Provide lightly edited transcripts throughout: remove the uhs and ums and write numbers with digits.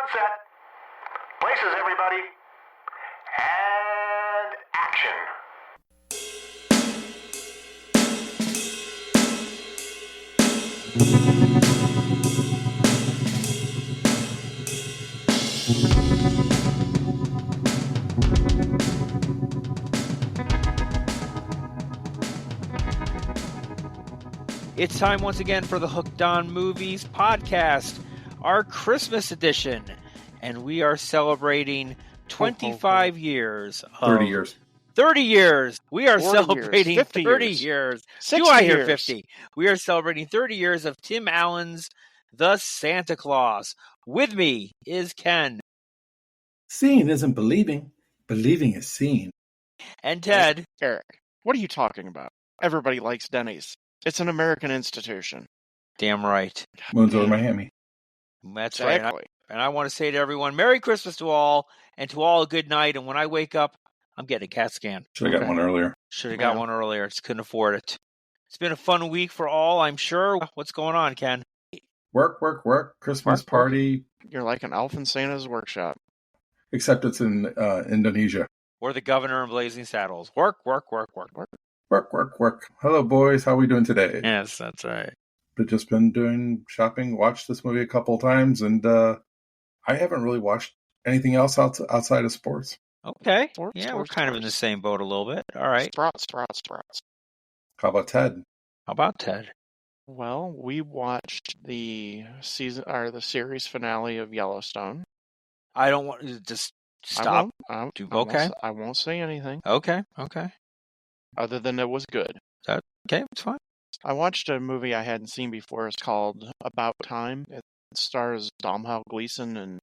on set. Places, everybody. And action. It's time once again for the Hooked on Movies podcast, our Christmas edition. And we are celebrating 25 years. 30 years. 30 years. We are 40 celebrating years, 30 years. years. 60 Do I hear years. 50? We are celebrating 30 years of Tim Allen's The Santa Claus. With me is Ken. Seeing isn't believing. Believing is seeing. And Ted. Eric, what are you talking about? Everybody likes Denny's. It's an American institution. Damn right. Moons over Miami. That's right. Exactly. And I want to say to everyone, Merry Christmas to all, and to all a good night. And when I wake up, I'm getting a CAT scan. Should have got one earlier. Should have got one earlier. Just couldn't afford it. It's been a fun week for all, I'm sure. What's going on, Ken? Work. Christmas Work. party. You're like an elf in Santa's workshop. Except it's in Indonesia. Or the governor in Blazing Saddles. Work. Work. Hello, boys. How are we doing today? Yes, that's right. I've just been doing shopping, watched this movie a couple times, and I haven't really watched anything else outside of sports. Okay. Sports, Yeah, sports, we're kind of in the same boat a little bit. All right. Sprouts. How about Ted? How about Ted? Well, we watched the series finale of Yellowstone. I don't want to just stop. Okay. I won't say anything Okay. other than it was good. Okay, it's fine. I watched a movie I hadn't seen before. It's called About Time. It stars Domhnall Gleeson and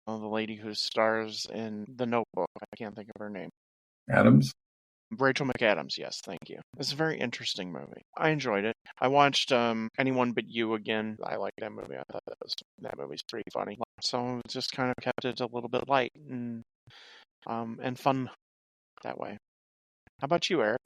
the lady who stars in The Notebook. I can't think of her name. Adams? Rachel McAdams, yes, thank you. It's a very interesting movie. I enjoyed it. I watched Anyone But You again. I like that movie. I thought that movie's pretty funny. So it just kind of kept it a little bit light and fun that way. How about you, Eric?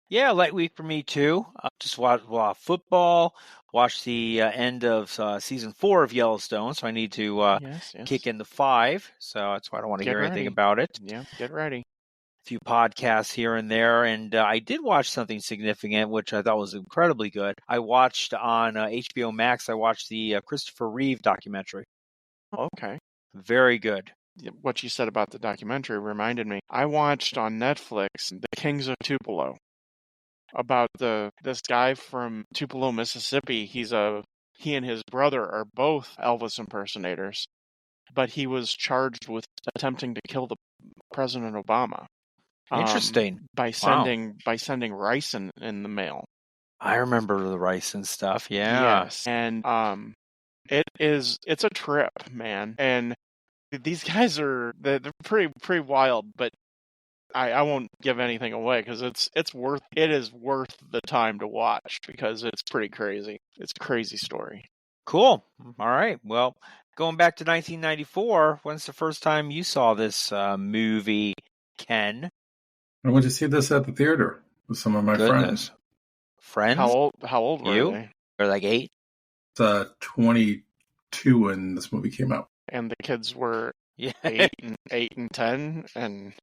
Yeah, light week for me too. Just watched football, watched the end of season 4 of Yellowstone, so I need to Yes. kick into 5. So that's why I don't want to Get hear anything ready. about it. Yeah, get ready. A few podcasts here and there, and I did watch something significant, which I thought was incredibly good. I watched on HBO Max. I watched the Christopher Reeve documentary. Okay. Very good. What you said about the documentary reminded me. I watched on Netflix The Kings of Tupelo about this guy from Tupelo, Mississippi. He and his brother are both Elvis impersonators, but he was charged with attempting to kill the President Obama. Interesting. By sending rice in the mail. I remember the rice and stuff. Yeah. Yes. And it's a trip, man. And these guys they're pretty wild, but I won't give anything away because it is worth the time to watch because it's pretty crazy. It's a crazy story. Cool. All right. Well, going back to 1994, when's the first time you saw this movie, Ken? I went to see this at the theater with some of my friends. Friends? How old were You? they? Or like 8? It's 22 when this movie came out. And the kids were Yeah. 8 and 10 and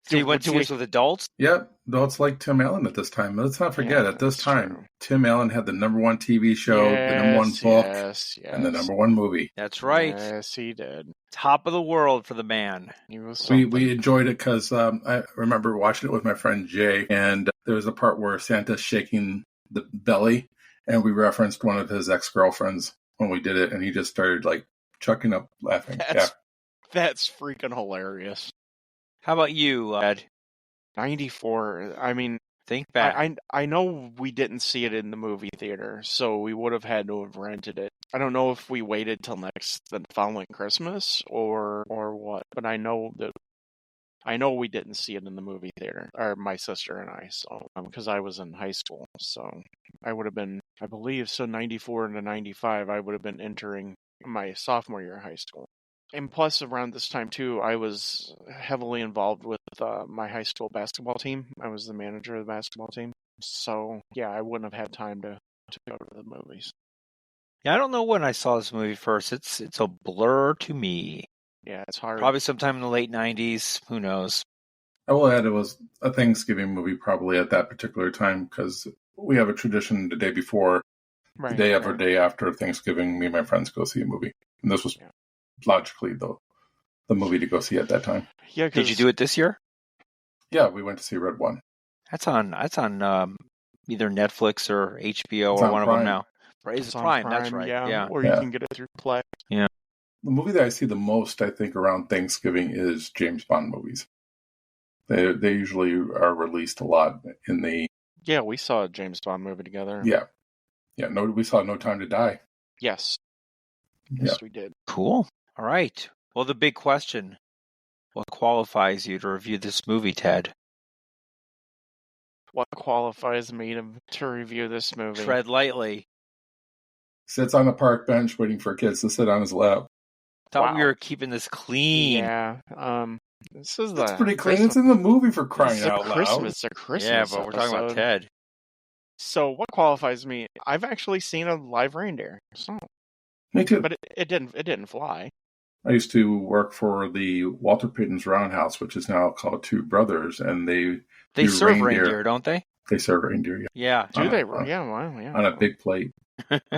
So you went to see this with adults? Yep, adults like Tim Allen at this time. Let's not forget, Yeah, at this that's time, true. Tim Allen had the #1 TV show, the #1 book, and the #1 movie. That's right. Yes, he did. Top of the world for the man. He was something. We enjoyed it because I remember watching it with my friend Jay, and there was a part where Santa's shaking the belly, and we referenced one of his ex-girlfriends when we did it, and he just started like chucking up laughing. That's freaking hilarious. How about you, Ed? 94. I mean, Think back. I know we didn't see it in the movie theater, so we would have had to have rented it. I don't know if we waited till the following Christmas or what, but I know we didn't see it in the movie theater, or my sister and I, so because I was in high school, so I would have been, I believe, so 94 to 95, I would have been entering my sophomore year of high school. And plus, around this time, too, I was heavily involved with my high school basketball team. I was the manager of the basketball team. So, yeah, I wouldn't have had time to go to the movies. Yeah, I don't know when I saw this movie first. It's a blur to me. Yeah, it's hard. Probably sometime in the late 90s. Who knows? I will add it was a Thanksgiving movie probably at that particular time because we have a tradition the day before, Right, the day of right. or day after Thanksgiving, me and my friends go see a movie. And this was Yeah. logically the movie to go see at that time. Yeah, Did you do it this year? Yeah, we went to see Red One. That's on either Netflix or HBO It's or on one of Prime. them now. Is It's it on Prime? That's right. Yeah. Or you Yeah. can get it through Play. The movie that I see the most, I think, around Thanksgiving is James Bond movies. They usually are released a lot in the Yeah, we saw a James Bond movie together. yeah. No, we saw No Time to Die. Yes. Yeah. Yes, we did. Cool. All right. Well, the big question: what qualifies you to review this movie, Ted? What qualifies me to review this movie? Tread lightly. Sits on a park bench waiting for kids to sit on his lap. Thought we Wow. were keeping this clean. Yeah. This is That's the pretty clean. Christmas- It's in the movie for crying it's a out loud. Christmas, a Christmas Yeah, but we're talking about episode. Ted. So what qualifies me? I've actually seen a live reindeer. So, Me too. but it didn't fly. I used to work for the Walter Payton's Roundhouse, which is now called Two Brothers, and they They do serve reindeer, don't they? They serve reindeer Yeah. Do On they? a- Yeah, wow, yeah. on a big plate.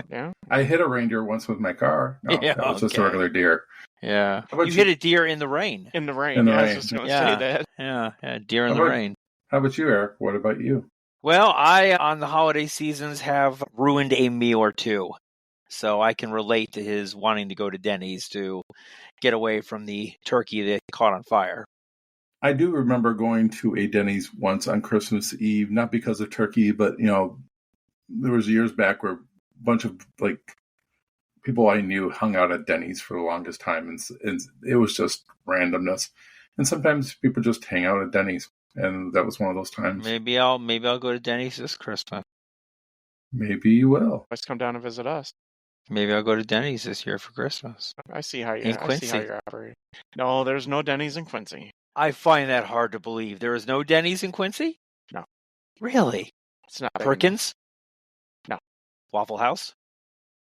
Yeah. I hit a reindeer once with my car. No, Yeah, that was just a okay. regular deer. Yeah. How about You you? hit a deer in the rain. In the rain. In the yeah, I rain. was just going to Yeah. say that. Yeah, deer in How the about- rain. How about you, Eric? What about you? Well, I, on the holiday seasons, have ruined a meal or two. So I can relate to his wanting to go to Denny's to get away from the turkey that caught on fire. I do remember going to a Denny's once on Christmas Eve, not because of turkey, but there was years back where a bunch of people I knew hung out at Denny's for the longest time, and it was just randomness. And sometimes people just hang out at Denny's, and that was one of those times. Maybe I'll go to Denny's this Christmas. Maybe you will. Let's come down and visit us. Maybe I'll go to Denny's this year for Christmas. I see how you. In I see how Quincy. you're operating. No, there's no Denny's in Quincy. I find that hard to believe. There is no Denny's in Quincy? No. Really? It's not anymore. Perkins? No. Waffle House?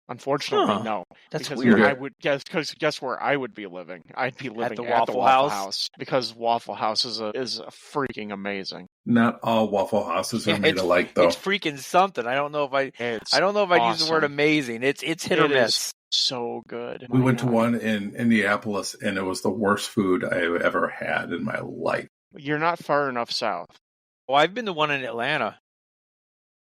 Unfortunately, Huh. no. That's because weird. I would guess where I would be living. I'd be living the at the Waffle Waffle House? House because Waffle House is freaking amazing. Not all Waffle Houses are made It's- alike, though. It's freaking something. I don't know if I'd use the word awesome. amazing. It's hit or It miss. is so good. We My went to God. one in Indianapolis, and it was the worst food I've ever had in my life. You're not far enough south, Well, I've been to one in Atlanta.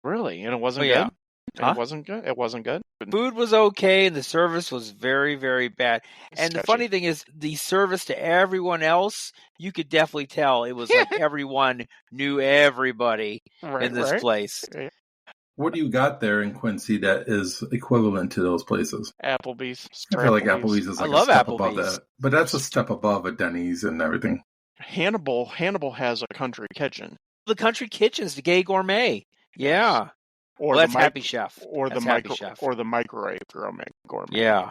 really, and it wasn't Oh, yeah. good. Huh? It wasn't good. It wasn't good. Food was okay, and the service was very, very bad. And the Sketchy. funny thing is, the service to everyone else, you could definitely tell it was like everyone knew everybody Right, in this right? place. What do you got there in Quincy that is equivalent to those places? Applebee's. I feel like Applebee's is I like love a step above Applebee's. that. But that's a step above a Denny's and everything. Hannibal has a country kitchen. The Country Kitchen's the gay gourmet. Yeah. Or Well, that's the mic- Happy Chef. Or the That's Happy micro, Chef. or the microwave gourmet. Yeah.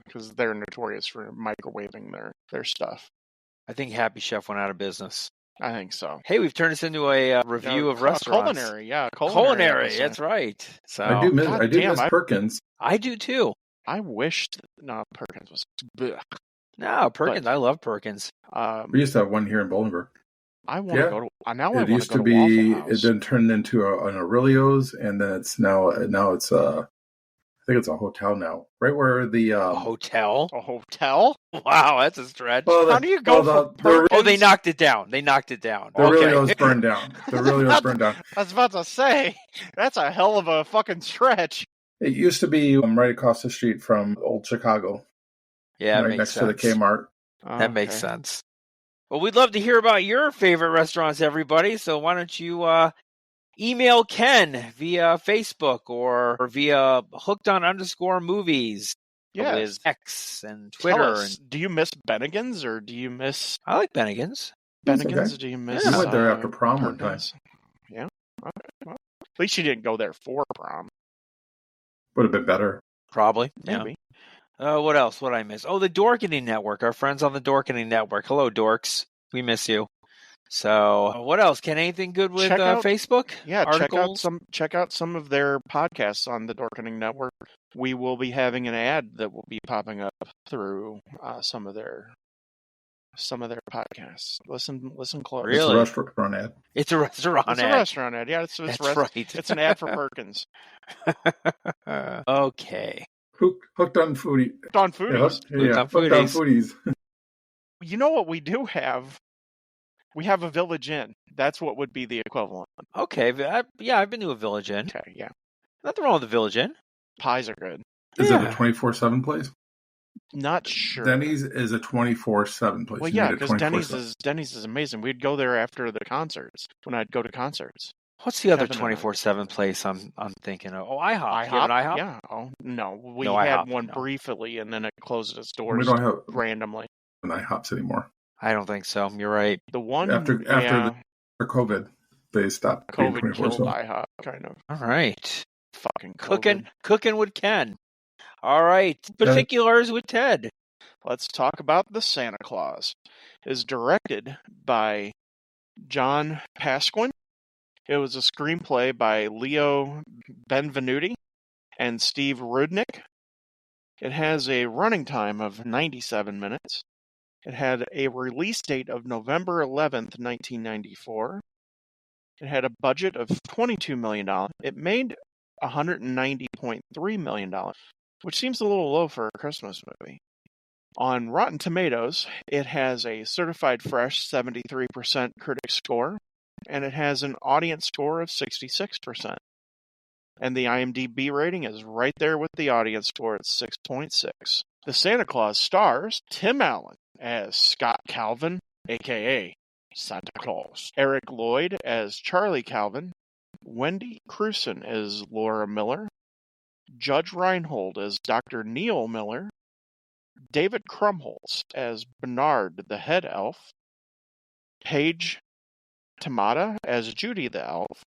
Because they're notorious for microwaving their stuff. I think Happy Chef went out of business. I think so. Hey, we've turned this into a review of restaurants. Culinary, yeah, Culinary, episode. that's right. So I do miss, God I do damn, miss I- Perkins. I do too. I wished no Perkins was. Blech. No, Perkins. I love Perkins. We used to have one here in Bolingbrook. I want to Yeah. go to now. I It want used to go to to be, Waffle it House. then turned into an Aurelio's, and then it's now it's I think it's a hotel now, right where the A hotel. A hotel? Wow, that's a stretch. well, How do you go well, from Perkins? Oh, they knocked it down. They knocked it down. the Okay. Aurelio's burned down. The Aurelio's burned down. I was about to say that's a hell of a fucking stretch. It used to be right across the street from Old Chicago, Yeah, that right makes next sense. to the Kmart. That makes Okay. sense. Well, we'd love to hear about your favorite restaurants, everybody. So why don't you email Ken via Facebook or via hooked_on_movies Yeah. with X and Tell Twitter. us, do you miss Bennigan's or do you miss I like Bennigan's. That's Bennigan's? okay. Do you miss? We went there after prom one time. Perkins? Yeah. Okay. Well, at least you didn't go there for prom. Would have been better. Probably. Yeah. Maybe. What else would I miss? Oh, the Dorkening Network. Our friends on the Dorkening Network. Hello, dorks. We miss you. So, what else? Can anything good with Check out- Facebook? Yeah, Articles? check out some of their podcasts on the Dorkening Network. We will be having an ad that will be popping up through some of their podcasts. Listen close. It's Really? a restaurant ad. It's a restaurant It's ad. a restaurant ad. Yeah, it's That's right. right. It's an ad for Perkins. Okay. Hooked on foodie. On Yeah, foodies. hooked on Foodies. foodies. You know what we do have? We have a Village Inn. That's what would be the equivalent. Okay. I've been to a Village Inn. Okay, yeah. Nothing wrong with the Village Inn. Pies are good. Is it a Yeah. 24/7 place? Not sure. Denny's is a 24/7 place. Well, You yeah, need a because 24/7. Denny's is amazing. We'd go there after the concerts when I'd go to concerts. What's the other Kevin and I. 24/7 place I'm thinking of? Oh, IHOP. You have an IHOP? Yeah. Oh no, we No had IHOP, one no. briefly, and then it closed its We doors don't have randomly. an IHOPs anymore. I don't think so. You're right. The one After For COVID, they stopped being COVID killed 24/7. IHOP, kind of All right. fucking Cooking with Ken. All right. Particulars with Ted. Let's talk about The Santa Claus. Is directed by John Pasquin. It was a screenplay by Leo Benvenuti and Steve Rudnick. It has a running time of 97 minutes. It had a release date of November 11th, 1994. It had a budget of $22 million. It made $190.3 million, which seems a little low for a Christmas movie. On Rotten Tomatoes, it has a certified fresh 73% critic score, and it has an audience score of 66%. And the IMDb rating is right there with the audience score at 6.6. The Santa Claus stars Tim Allen as Scott Calvin, a.k.a. Santa Claus, Eric Lloyd as Charlie Calvin, Wendy Crewson as Laura Miller, Judge Reinhold as Dr. Neil Miller, David Krumholtz as Bernard the Head Elf, Paige Tamada as Judy the Elf,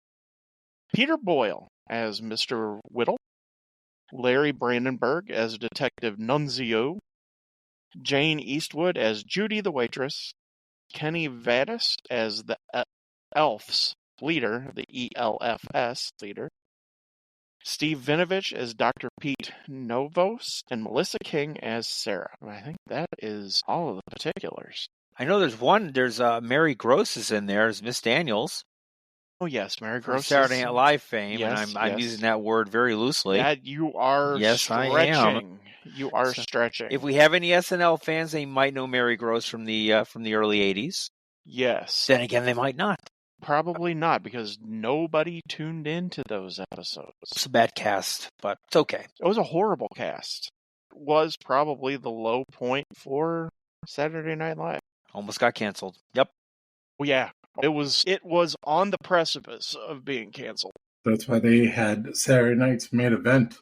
Peter Boyle as Mr. Whittle, Larry Brandenburg as Detective Nunzio, Jane Eastwood as Judy the Waitress, Kenny Vadas as the Elf's leader, the ELFS leader, Steve Vinovich as Dr. Pete Novos, and Melissa King as Sarah. I think that is all of the particulars. I know there's Mary Gross is in there as Miss Daniels. Oh yes, Mary From Gross. Saturday Night Live fame, Yes, and I'm yes. using that word very loosely. That you are Yes, I stretching. am. You are So, stretching. If we have any SNL fans, they might know Mary Gross from the early '80s. Yes. Then again, they might not. Probably not, because nobody tuned into those episodes. It's a bad cast, but it's okay. It was a horrible cast. It was probably the low point for Saturday Night Live. Almost got canceled. Yep. Well, yeah, it was on the precipice of being canceled. That's why they had Saturday night's main event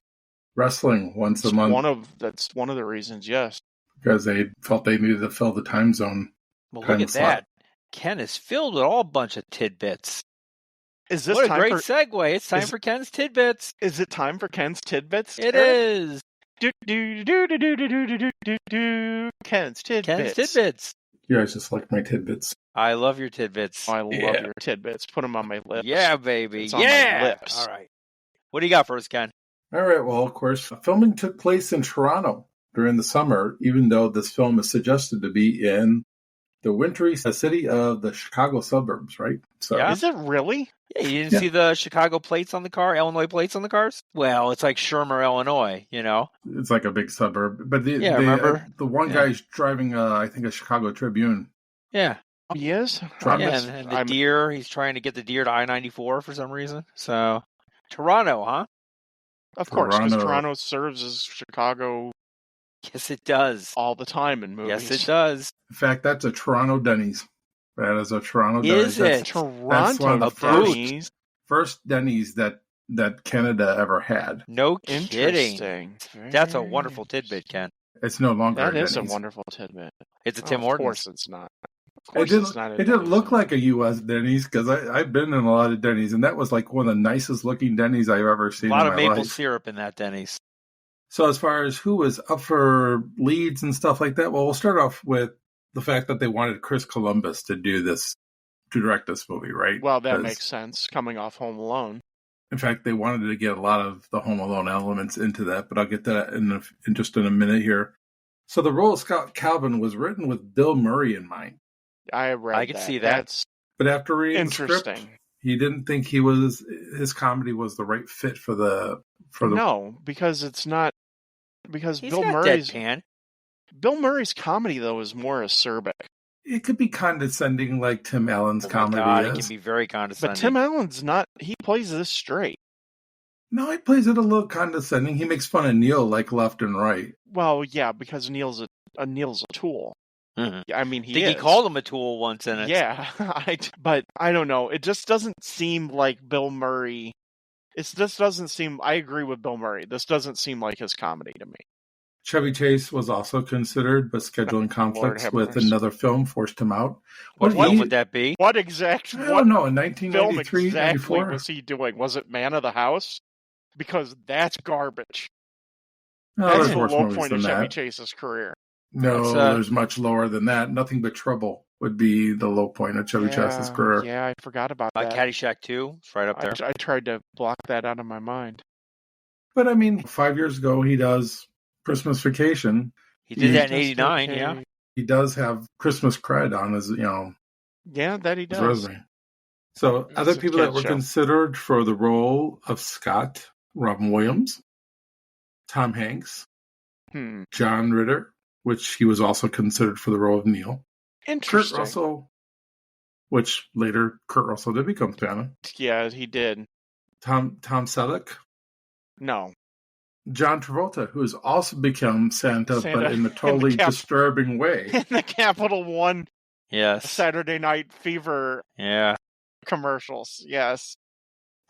wrestling once a month That's one of the reasons. Yes. because they felt they needed to fill the time zone. Well, Time look at slot. that. Ken is filled with all bunch of tidbits. Is this What a time great for? segue. It's time is- for Ken's tidbits. Is it time for Ken's tidbits? It Eric? is. Do do do do do do do do do do. Ken's tidbits. Ken's tidbits. You guys just like my tidbits. I love your tidbits. Oh, I love Yeah. your tidbits. Put them on my lips. Yeah, baby. It's on my Yeah. lips. All right. What do you got for us, Ken? All right. Well, of course, filming took place in Toronto during the summer, even though this film is suggested to be in the wintry city of the Chicago suburbs, right? So Yeah. Is it really? Yeah, you didn't Yeah. see the Chicago plates on the car, Illinois plates on the cars? Well, it's like Shermer, Illinois, you know? it's like a big suburb. But remember? the one Yeah. guy's driving, I think, a Chicago Tribune. Yeah. Oh, he is. Trump. Yeah, Thomas, and the deer, he's trying to get the deer to I-94 for some reason. So, Toronto, huh? Of course, because Toronto. Toronto serves as Chicago Yes, it does. all the time in movies. Yes, it does. In fact, that's a Toronto Denny's. That is a Toronto Is Denny's. That's it? Toronto one of the first- Denny's. first Denny's that Canada ever had. No kidding. Interesting. That's a Very wonderful tidbit, Ken. It's no longer That a is a Denny's. wonderful wonderful tidbit. It's a Oh, Tim of Hortons. course it's not. Of It course didn't, it's not. a it didn't Denny's. look like a U.S. Denny's because I've been in a lot of Denny's, and that was like one of the nicest looking Denny's I've ever A seen lot in of my maple life. syrup in that Denny's. So as far as who was up for leads and stuff like that, well, we'll start off with the fact that they wanted Chris Columbus to do this to direct this movie, right? Well, that 'Cause, makes sense, coming off Home Alone. in fact, they wanted to get a lot of the Home Alone elements into that, but I'll get to that in just a minute here. So the role of Scott Calvin was written with Bill Murray in mind. I read I could that. see that. That's But after reading the script, interesting. he didn't think his comedy was the right fit for the. No, because it's not. Because He's Bill got Murray's comedy though is more acerbic. It could be condescending like Tim Allen's Oh my comedy God, it is. can be very condescending. But Tim Allen's not. He plays this straight. No, he plays it a little condescending. He makes fun of Neil like left and right. Well, yeah, because Neil's a tool. Mhm. I mean, I think he called him a tool once in it. Yeah, but I don't know. It just doesn't seem like Bill Murray. This doesn't seem. I agree with Bill Murray. This doesn't seem like his comedy to me. Chevy Chase was also considered, but scheduling conflicts have with mercy. another film forced him out. What Well, film he- would that be? What exact? I What don't know, in film 1993, exactly 94? was he doing? Was it Man of the House? Because that's garbage. No, That's there's the worse low movies point than of Chevy that. Chase's career. No, It's, there's much lower than that. Nothing But Trouble would be the low point of Chevy Chase's career. Yeah, I forgot about that. Caddyshack 2, it's right up there. I tried to block that out of my mind. But I mean, 5 years ago, he does Christmas Vacation. He did that in Just '89, okay. yeah. He does have Christmas cred on his, Yeah, that he his does. resume. So It's other a people that kid were show. considered for the role of Scott: Robin Williams, Tom Hanks, John Ritter, which he was also considered for the role of Neil, Kurt Interesting. Russell, which later Kurt Russell did become Santa, Yeah, he did. Tom Selleck, No. John Travolta, who has also become Santa, Santa but in a in totally the disturbing way. In the Capital One Yes. Saturday Night Fever Yeah. commercials. Yes.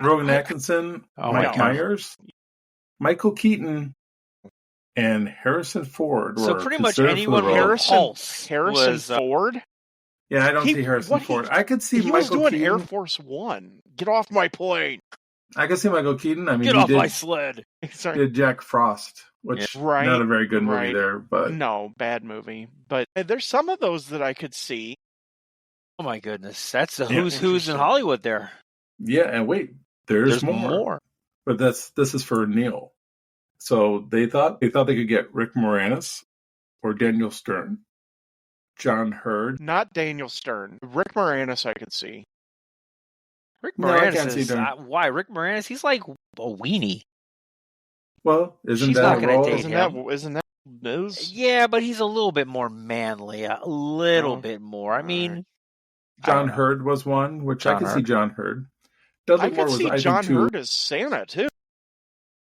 Rowan Atkinson, Oh Mike my God. Myers, Michael Keaton, and Harrison Ford. So were pretty much considered for the anyone role. with Pulse Harrison was, Ford? Yeah, I don't He- see Harrison what he- Ford. I could see He was Michael doing Keaton. Air Force One. Get off my plane. I could see Michael Keaton. I mean, Get he off did, my sled. Sorry. did Jack Frost, which Right, not a very good movie right. there, but No, bad movie. But there's some of those that I could see. Oh my goodness. That's the Yeah. who's in Interesting. Hollywood there. yeah. And wait, there's more. But this is for Neil. So they thought they could get Rick Moranis or Daniel Stern, John Hurd. Not Daniel Stern. Rick Moranis I could see. Rick No, I Moranis can't see is them. why Rick Moranis? He's like a weenie. Well, isn't She's that not a gonna role? date Isn't him. that Liz? Yeah, but he's a little bit more manly, a little Oh, bit more. I mean, I John don't know. Hurd was one, which I John could see Hurd. John Hurd. Dudley I Moore could was, see I John think, too. Hurd as Santa too.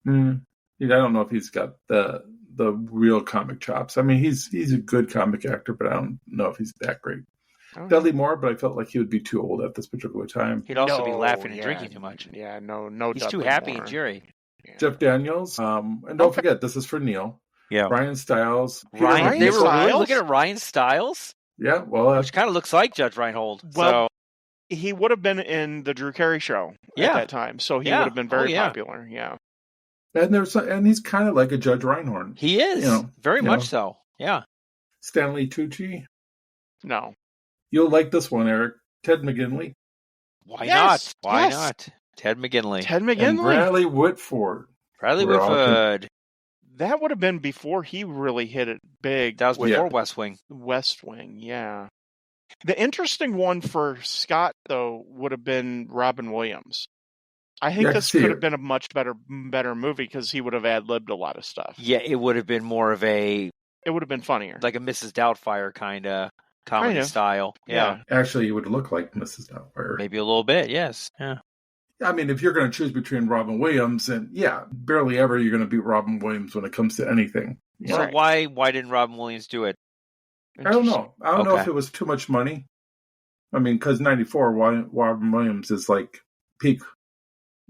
I don't know if he's got the real comic chops. I mean, he's a good comic actor, but I don't know if he's that great. I don't know. Dudley Moore, but I felt like he would be too old at this particular time. He'd also be No, laughing and yeah. drinking too much. Yeah, no. He's Dudley too happy Moore. and cheery. Yeah. Jeff Daniels, and don't Okay. forget, this is for Neil. Yeah. Ryan Stiles. Peter Ryan, they were McNichol. really Stiles? looking at Ryan Stiles, Yeah, well, which kind of looks like Judge Reinhold. Well, so He would have been in the Drew Carey show Yeah. at that time, so he Yeah. would have been very Oh, yeah. popular. Yeah. and he's kind of like a Judge Reinhorn. he is very you much know. so. Yeah. Stanley Tucci. No. You'll like this one, Eric. Ted McGinley. Why Yes, not? Why yes. not? Ted McGinley, Ted And McGinley. Bradley Whitford. Bradley We're all Whitford. That would have been before he really hit it big. That was with before West Wing. West Wing, yeah. The interesting one for Scott, though, would have been Robin Williams. I think Yeah, I this can see could it. have been a much better movie because he would have ad-libbed a lot of stuff. Yeah, it would have been more of a It would have been funnier. like a Mrs. Doubtfire kind of comedy Kind of. style. Yeah. Actually, he would look like Mrs. Doubtfire. Maybe a little bit. Yes. Yeah. I mean, if you're going to choose between Robin Williams and barely ever you're going to beat Robin Williams when it comes to anything. So Right. why didn't Robin Williams do it? I don't know. I don't know Okay. if it was too much money. I mean, because '94, Robin Williams is like peak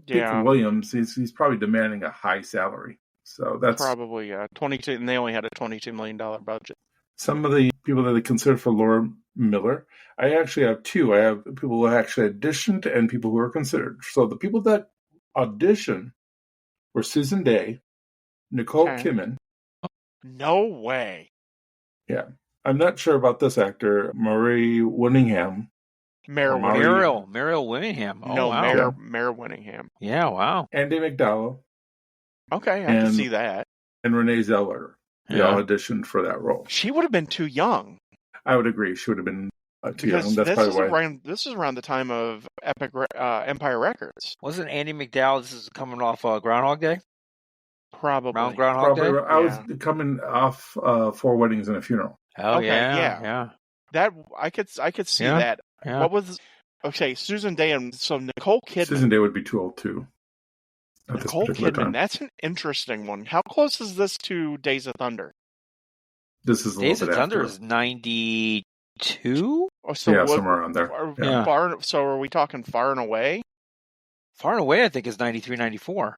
Yeah, Williams. He's probably demanding a high salary. So that's probably. 22, and they only had a $22 million budget. some of the people that they consider for Laura Miller. I actually have two. I have people who actually auditioned and people who were considered. So the people that auditioned were Susan Day, Nicole Okay. Kidman. No way. I'm not sure about this actor, Marie Winningham, Mayor Or Mary- Winningham. Muriel Winningham. Oh, No, wow. Mayor Winningham. Yeah, wow. Andy McDowell Okay, I can And- see that. and Renee Zellweger. They all auditioned for that role. She would have been too young. I would agree. She would have been too young. Because That's probably why. this is around the time of Empire Records. Wasn't Andy McDowell, this is coming off Groundhog Day? Probably. Groundhog Probably, Day? I was coming off 4 Weddings and a Funeral. Oh, Okay, yeah. yeah. That I could see Yeah. that. Yeah. What was Susan Day and so Nicole Kidman. Susan Day would be too old too. At this Nicole particular Kidman. time. That's an interesting one. How close is this to Days of Thunder? This is a Days little of bit Thunder after. is 92? Or so Yeah, what- somewhere around there. Are, Yeah. So are we talking Far and Away? Far and Away, I think, is 93, 94.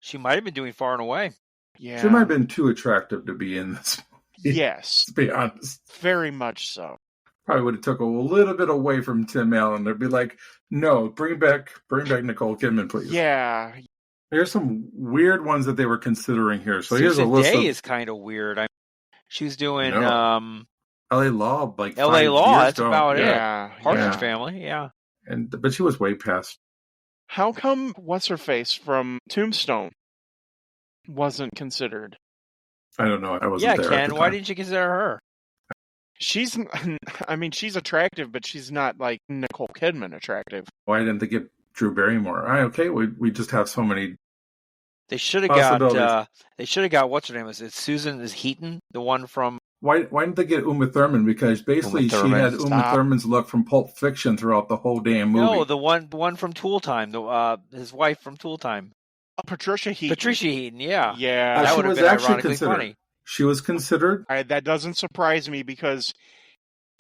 She might have been doing Far and Away. Yeah. She might have been too attractive to be in this movie, Yes, to be honest. very much so. Probably would have took a little bit away from Tim Allen. They'd be like, no, bring back Nicole Kidman, please. Yeah. Here's some weird ones that they were considering here. So here's a Susan list Day of is kind of weird. She was doing No. LA Law, like LA 5 Law. years That's ago. about it. Yeah. Partridge Yeah. Family, yeah. But she was way past. How come what's her face from Tombstone wasn't considered? I don't know. I wasn't Yeah, there. at Ken, the why time. didn't you consider her? She's attractive, but she's not like Nicole Kidman attractive. Why didn't they get Drew Barrymore? Okay, we just have so many. They should have got Possibilities. what's her name? Is Susan Heaton, the one from Why didn't they get Uma Thurman? Because basically Uma she Thurman. had Uma Stop. Thurman's look from Pulp Fiction throughout the whole damn movie. No, the one from Tool Time, his wife from Tool Time. Patricia Heaton. Patricia Heaton, yeah. Yeah. That she would have was been actually ironically considered. funny. She was considered. That doesn't surprise me because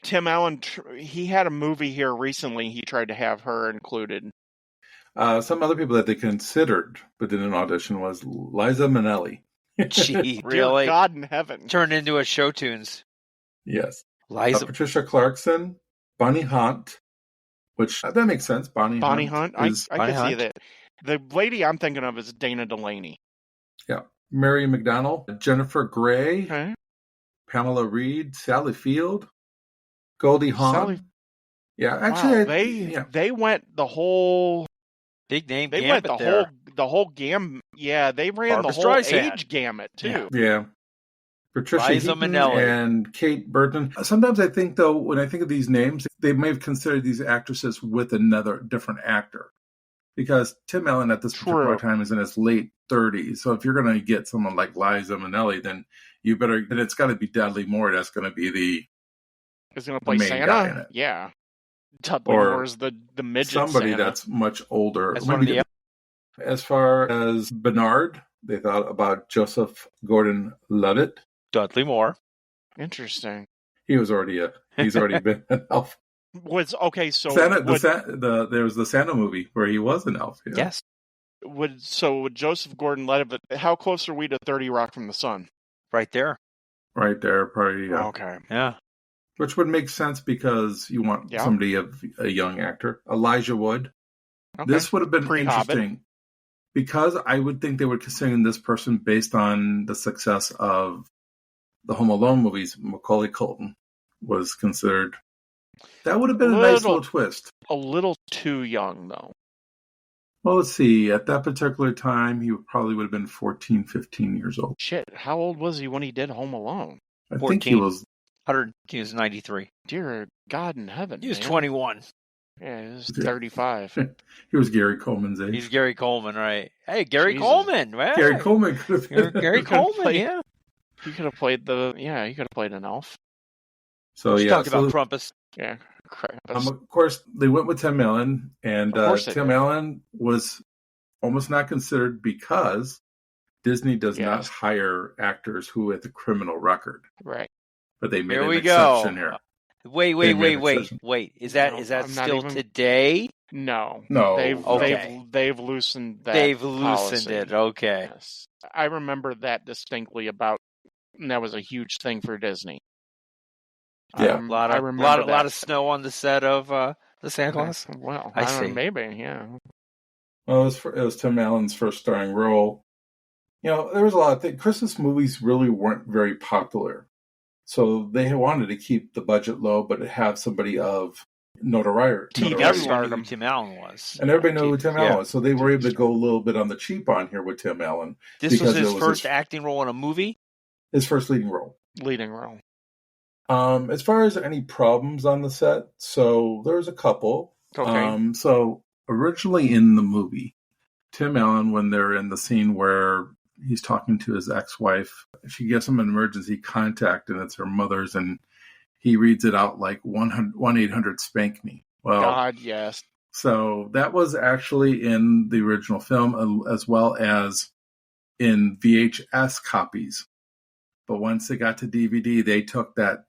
Tim Allen, he had a movie here recently. He tried to have her included. Some other people that they considered but didn't audition was Liza Minnelli. Gee, Dear really? God in heaven. Turned into a show tunes. Yes. Liza Patricia Clarkson, Bonnie Hunt, which that makes sense. Bonnie Hunt. is I Bonnie can see Hunt. that. The lady I'm thinking of is Dana Delaney. Mary McDonnell, Jennifer Grey, Okay. Pamela Reed, Sally Field, Goldie Hawn. Sally- Yeah, actually, Wow, they went the whole. big name They gambit went there. the whole gam. Yeah, they ran Barbra the whole Streisand. age gamut too. Yeah. Patricia Liza Heaton Minnelli. and Kate Burton. Sometimes I think, though, when I think of these names, they may have considered these actresses with another different actor. Because Tim Allen at this particular time is in his late 30s. So if you're going to get someone like Liza Minnelli, then it's got to be Dudley Moore. That's going to be the Is going to play main guy in Santa. it. Yeah. Dudley Or Moore's the midget somebody Santa. that's much older. That's one of the As far as Bernard, they thought about Joseph Gordon-Levitt. Dudley Moore. Interesting. He's already been an elf. Was okay. So There was the Santa movie where he was an elf. Yeah. Yes. would Joseph Gordon-Levitt? How close are we to 30 Rock from the Sun? Right there. Right there, probably. Yeah. Okay. Yeah. Which would make sense because you want Yeah. somebody of a young actor. Elijah Wood. Okay. This would have been Pre-Hobbit. interesting because I would think they would consider this person based on the success of the Home Alone movies. Macaulay Culkin was considered. That would have been a nice little twist. A little too young, though. Well, let's see. At that particular time, he probably would have been 14, 15 years old. Shit, how old was he when he did Home Alone? I think he 14. was. He was 93. Dear God in heaven. He was man. 21. Yeah, he was Yeah. 35. He was Gary Coleman's age. He's Gary Coleman, right? Hey, Gary Jesus. Coleman. Hey. Gary Coleman could have been. Gary He could've Coleman, played- yeah. He could have played he could have played an elf. So Let's yeah. talk so, about Krampus. Yeah. Krampus. of course, they went with Tim Allen, and Of course they Tim did. Allen was almost not considered because Disney does not Yes. hire actors who have a criminal record. Right. But they made Here an we exception go. here. Wait, They made an exception. Is that No, is that I'm not still even- today? No. No. Okay. They've loosened that. They've loosened policy. it. Okay. Yes. I remember that distinctly and that was a huge thing for Disney. Yeah. A lot I of remember lot that. of snow on the set of the Santa Claus. Well, I I don't know, see. maybe, yeah. Well, it was Tim Allen's first starring role. You know, there was a lot of things. Christmas movies really weren't very popular. So they wanted to keep the budget low, but have somebody of notoriety. Everyone knew stardom. who Tim Allen was. And everybody knew who Tim Yeah. Allen was. So they were able to go a little bit on the cheap on here with Tim Allen. This was because his it was first acting role in a movie? His first leading role. Leading role. As far as any problems on the set, so there was a couple. Okay. So originally in the movie, Tim Allen, when they're in the scene where he's talking to his ex-wife, she gives him an emergency contact, and it's her mother's, and he reads it out like 1-800-SPANK-ME. Well, God, yes. so that was actually in the original film as well as in VHS copies. But once they got to DVD, they took that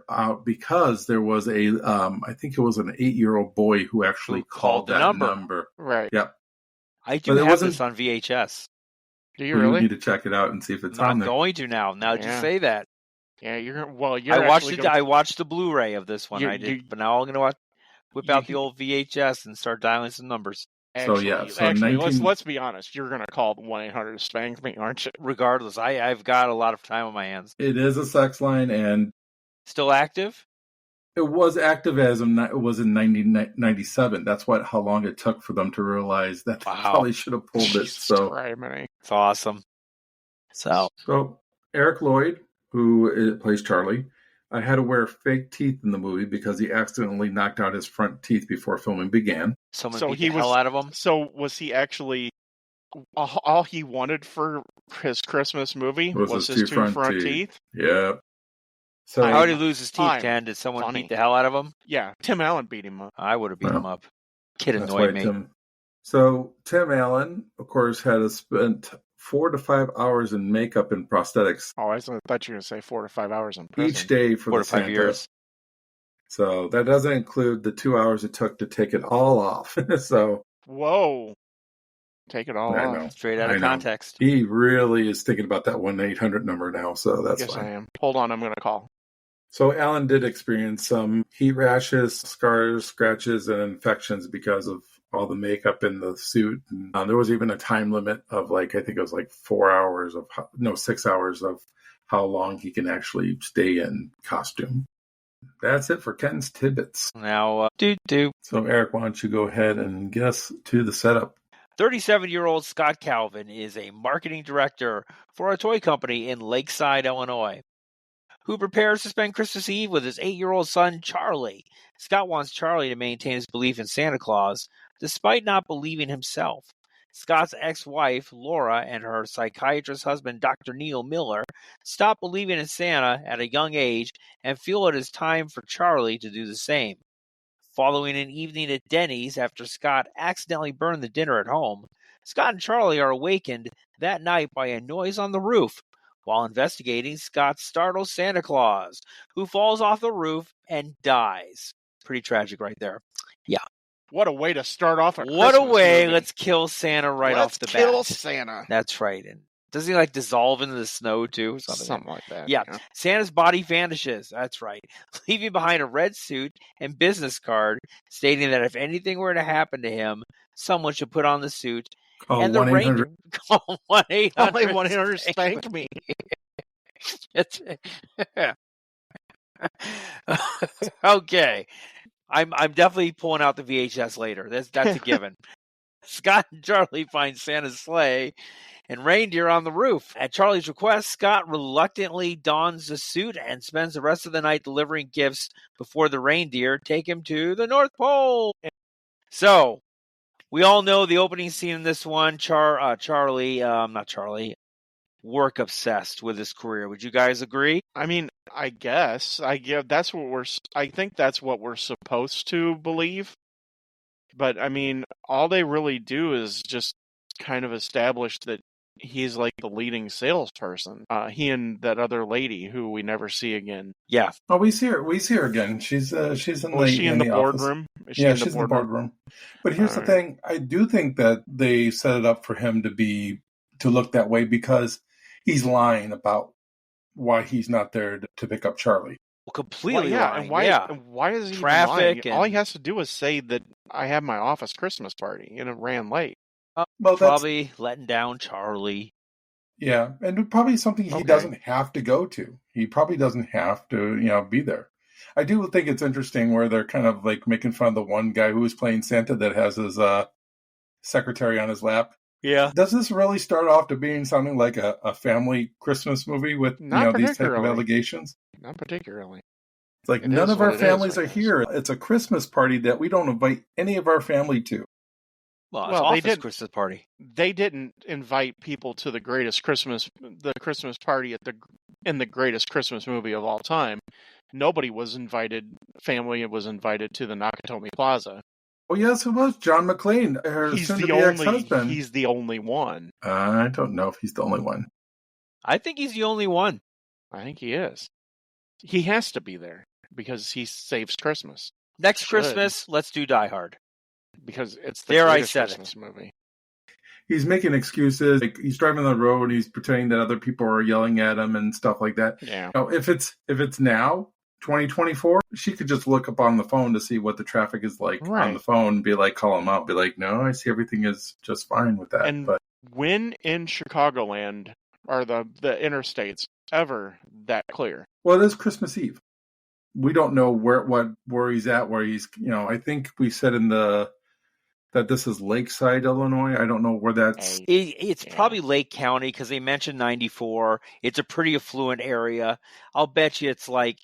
out because there was I think it was an 8-year-old boy who actually called the that number. Right. Yep. I do have this on VHS. Do you We really? need to check it out and see if it's on I'm there. going to now. Now that you say that. Yeah, you're I watched the Blu-ray of this one. But now I'm going to whip out the old VHS and start dialing some numbers. Let's be honest. You're going to call 1-800-SPANK-ME, aren't you? Regardless, I've got a lot of time on my hands. It is a sex line, and still active. It was active it was in 1997. That's how long it took for them to realize that they probably should have pulled it. So it's awesome. So Eric Lloyd, who plays Charlie, had to wear fake teeth in the movie because he accidentally knocked out his front teeth before filming began. Someone beat the hell out of him. So was he actually all he wanted for his Christmas movie was his two front teeth? Yeah. So how did he lose his teeth, Ken? Did someone beat the hell out of him? Yeah, Tim Allen beat him up. I would have beat him up. Kid annoyed me. Tim Allen, of course, had spent 4 to 5 hours in makeup and prosthetics. Oh, I thought you were going to say 4 to 5 hours in prison. Each day for 4 to 5 years. So that doesn't include the 2 hours it took to take it all off. Whoa. Take it all off. Straight out of context. He really is thinking about that 1-800 number now, so that's fine. I am. Hold on, I'm going to call. So Allen did experience some heat rashes, scars, scratches, and infections because of all the makeup in the suit. And, there was even a time limit of I think it was 6 hours of how long he can actually stay in costume. That's it for Ken's tidbits. Now, So Eric, why don't you go ahead and get us to the setup? 37-year-old Scott Calvin is a marketing director for a toy company in Lakeside, Illinois, who prepares to spend Christmas Eve with his 8-year-old son, Charlie. Scott wants Charlie to maintain his belief in Santa Claus, despite not believing himself. Scott's ex-wife, Laura, and her psychiatrist husband, Dr. Neil Miller, stop believing in Santa at a young age and feel it is time for Charlie to do the same. Following an evening at Denny's after Scott accidentally burned the dinner at home, Scott and Charlie are awakened that night by a noise on the roof. While investigating, Scott startles Santa Claus, who falls off the roof and dies. Pretty tragic right there. Yeah. What a way to start off a What Christmas a way. movie. Let's kill Santa off the bat. Let's kill Santa. That's right. And doesn't he dissolve into the snow too? Something like that. Yeah. Santa's body vanishes. That's right. Leaving behind a red suit and business card stating that if anything were to happen to him, someone should put on the suit. And the 1-800. Call 1-800. Only 1-800-SPANK-ME. Okay. I'm definitely pulling out the VHS later. That's a given. Scott and Charlie find Santa's sleigh and reindeer on the roof. At Charlie's request, Scott reluctantly dons the suit and spends the rest of the night delivering gifts before the reindeer take him to the North Pole. So, we all know the opening scene in this one. Charlie, work obsessed with his career. Would you guys agree? I mean, I guess. I think that's what we're supposed to believe. But I mean, all they really do is just kind of establish that he's the leading salesperson. He and that other lady who we never see again. Yeah. Oh, we see her again. She's in is she in the boardroom? She's in the boardroom. But here's the thing: I do think that they set it up for him to look that way because he's lying about why he's not there to pick up Charlie. Well, completely lying. And why is he traffic? All he has to do is say that I have my office Christmas party and it ran late. Well, probably letting down Charlie. Yeah, and probably something he doesn't have to go to. He probably doesn't have to, be there. I do think it's interesting where they're kind of like making fun of the one guy who was playing Santa that has his secretary on his lap. Yeah. Does this really start off to being something like a family Christmas movie with these type of allegations? Not particularly. It's like none of our families are here. It's a Christmas party that we don't invite any of our family to. Well, it's Office Christmas party. They didn't invite people to the Christmas party in the greatest Christmas movie of all time. Nobody was invited. Family was invited to the Nakatomi Plaza. Oh yes, it was John McClane, her soon-to-be ex-husband. He's the only one. I don't know if he's the only one. I think he's the only one. I think he is. He has to be there because he saves Christmas. Next Christmas, let's do Die Hard. Because it's the greatest Christmas movie. He's making excuses. Like he's driving on the road and he's pretending that other people are yelling at him and stuff like that. Yeah. If it's now, 2024, she could just look up on the phone to see what the traffic is like on the phone and be like, call him up, be like, no, I see everything is just fine with that. And when in Chicagoland are the interstates ever that clear? Well, it is Christmas Eve. We don't know where he's at, where he's, I think we said that this is Lakeside, Illinois. I don't know where that's. It's probably Lake County because they mentioned 94. It's a pretty affluent area. I'll bet you it's like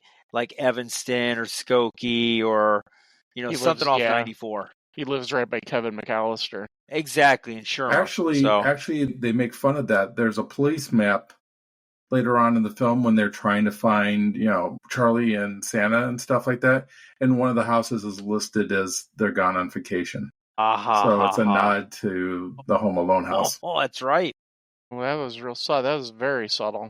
Evanston or Skokie or something off 94. He lives right by Kevin McAllister. Exactly, in Sherman. Actually, they make fun of that. There's a police map later on in the film when they're trying to find, Charlie and Santa and stuff like that. And one of the houses is listed as they're gone on vacation. So it's a nod to the Home Alone house. Oh, that's right. Well, that was real subtle. That was very subtle.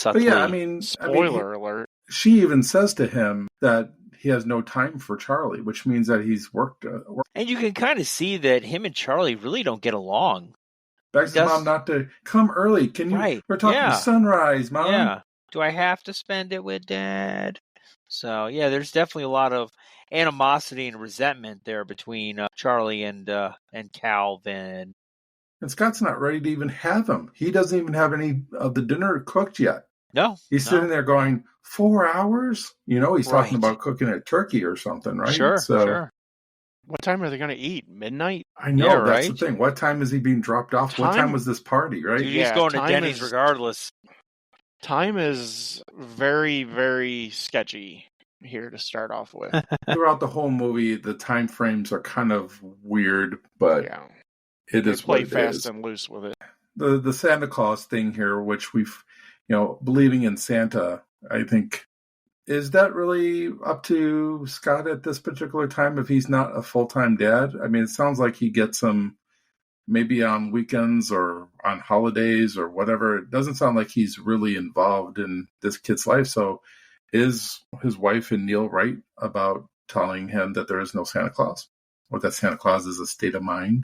But yeah, spoiler alert. She even says to him that he has no time for Charlie, which means that he's worked. And you can kind of see that him and Charlie really don't get along. Begs his mom not to come early. Can you? Right. We're talking sunrise, Mom. Yeah. Do I have to spend it with Dad? So yeah, there's definitely a lot of animosity and resentment there between Charlie and Calvin. And Scott's not ready to even have him. He doesn't even have any of the dinner cooked yet. No. He's sitting there going, 4 hours? He's talking about cooking a turkey or something, right? Sure. What time are they going to eat? Midnight? I know, that's the thing. What time is he being dropped off? What time was this party, right? Dude, he's going to Denny's regardless. Time is very, very sketchy here to start off with. Throughout the whole movie, the time frames are kind of weird, but it is play what it fast is. And loose with it. The Santa Claus thing here, which we've, believing in Santa, I think, is that really up to Scott at this particular time if he's not a full-time dad? I mean, it sounds like he gets them maybe on weekends or on holidays or whatever. It doesn't sound like he's really involved in this kid's life. So is his wife and Neil right about telling him that there is no Santa Claus? Or that Santa Claus is a state of mind?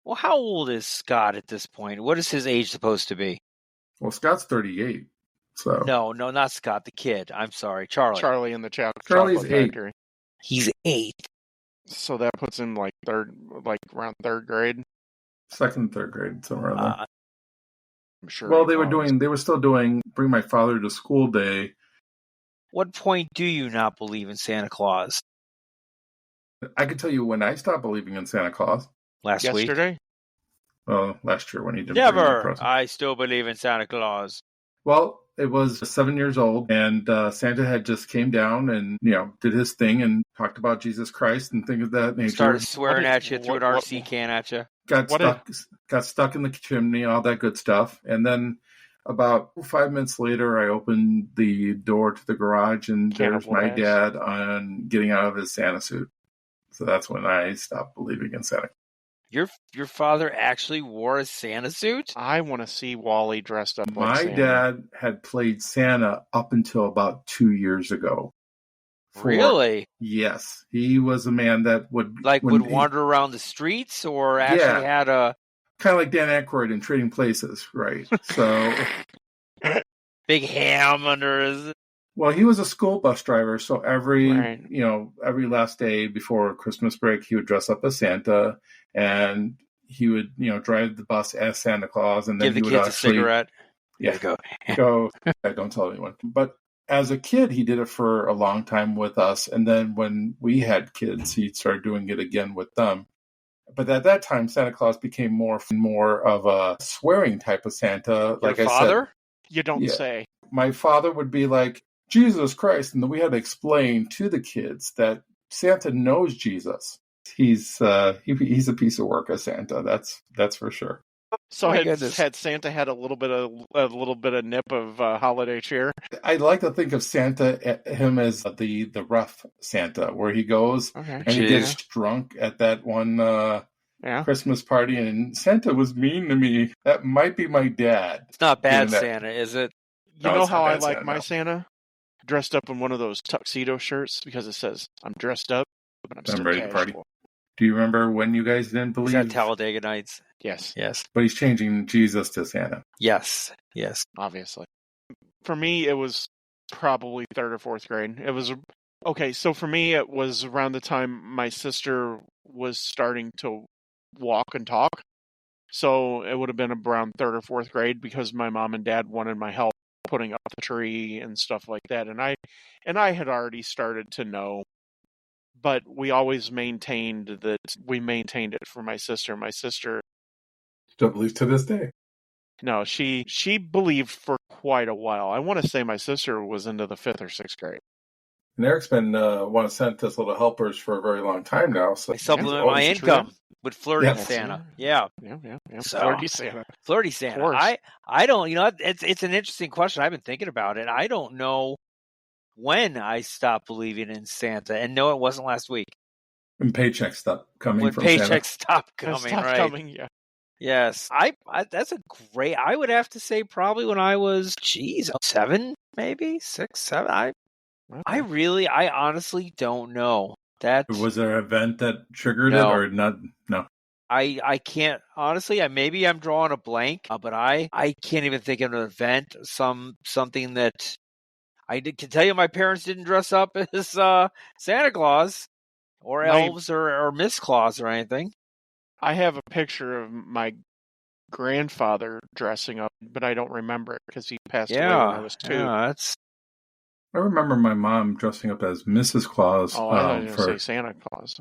Well, how old is Scott at this point? What is his age supposed to be? Well, Scott's 38. So No, not Scott, the kid. I'm sorry, Charlie. Charlie in the Charlie's chocolate 8. factory. He's 8. So that puts him around third grade. Second, third grade, somewhere around there. I'm sure. Well, they were still doing Bring My Father to School Day. What point do you not believe in Santa Claus? I can tell you when I stopped believing in Santa Claus. Yesterday? Well, last year when he didn't bring me a Never. present. I still believe in Santa Claus. Well, it was 7 years old, and Santa had just came down and, did his thing and talked about Jesus Christ and things of that nature. Started swearing at you, threw an RC can at you. Got stuck in the chimney, all that good stuff. And then about 5 minutes later, I opened the door to the garage, and there's my dad getting out of his Santa suit. So that's when I stopped believing in Santa. Your father actually wore a Santa suit? I want to see Wally dressed up like Santa. My dad had played Santa up until about 2 years ago. Really? Yes. He was a man that would... would wander around the streets or actually had a... Kind of like Dan Aykroyd in Trading Places, right? So... Big ham under his... Well, he was a school bus driver, so every last day before Christmas break, he would dress up as Santa, and he would, drive the bus as Santa Claus, and then give the kids a cigarette. Yeah, go. Don't tell anyone. But as a kid, he did it for a long time with us. And then when we had kids, he started doing it again with them. But at that time, Santa Claus became more of a swearing type of Santa. Your father? You don't Yeah. say. My father would be like, Jesus Christ. And then we had to explain to the kids that Santa knows Jesus. He's a piece of work as Santa. That's for sure. So My had goodness. Santa had a little bit of nip of holiday cheer. I like to think of him as the rough Santa, where he goes Okay. and he Jeez. gets drunk at that one Yeah. Christmas party, and Santa was mean to me. That might be my dad. It's not bad Doing that. Santa, is it? You No, know it's not how I bad like Santa, my no. Santa? Dressed up in one of those tuxedo shirts because it says, I'm dressed up, but I'm I'm still ready to casual. party. Do you remember when you guys didn't Is believe? that Talladega Nights? Yes, Yes. But he's changing Jesus to Santa. Yes. Yes. obviously. For me, it was probably 3rd or 4th grade. It was okay. So for me, it was around the time my sister was starting to walk and talk. So it would have been around 3rd or 4th grade because my mom and dad wanted my help putting up the tree and stuff like that. And I had already started to know, but we always maintained it for my sister. My sister, Still believes to this day. no, she believed for quite a while. I want to say my sister was into the 5th or 6th grade. And Eric's been one of Santa's little helpers for a very long time now. So I supplement he's my always- income with flirty Yeah. Santa. Yeah. Yeah. So- Flirty Santa. Flirty Of Santa. course. I don't, it's an interesting question. I've been thinking about it. I don't know when I stopped believing in Santa. And no, it wasn't last week. And paychecks stopped coming When from paychecks Santa. stopped It coming, stopped right? coming, yeah. Yes. I that's a great, I would have to say probably when I was, 7, maybe 6, 7. I honestly don't know. That Was there an event that triggered No. it or not? No. I can't honestly. Maybe I'm drawing a blank, but I can't even think of an event, something that can tell you. My parents didn't dress up as Santa Claus or elves or Miss Claus or anything. I have a picture of my grandfather dressing up, but I don't remember it because he passed away when I was 2. Yeah, that's I remember my mom dressing up as Mrs. Claus Oh, I thought you were going to for say Santa Claus.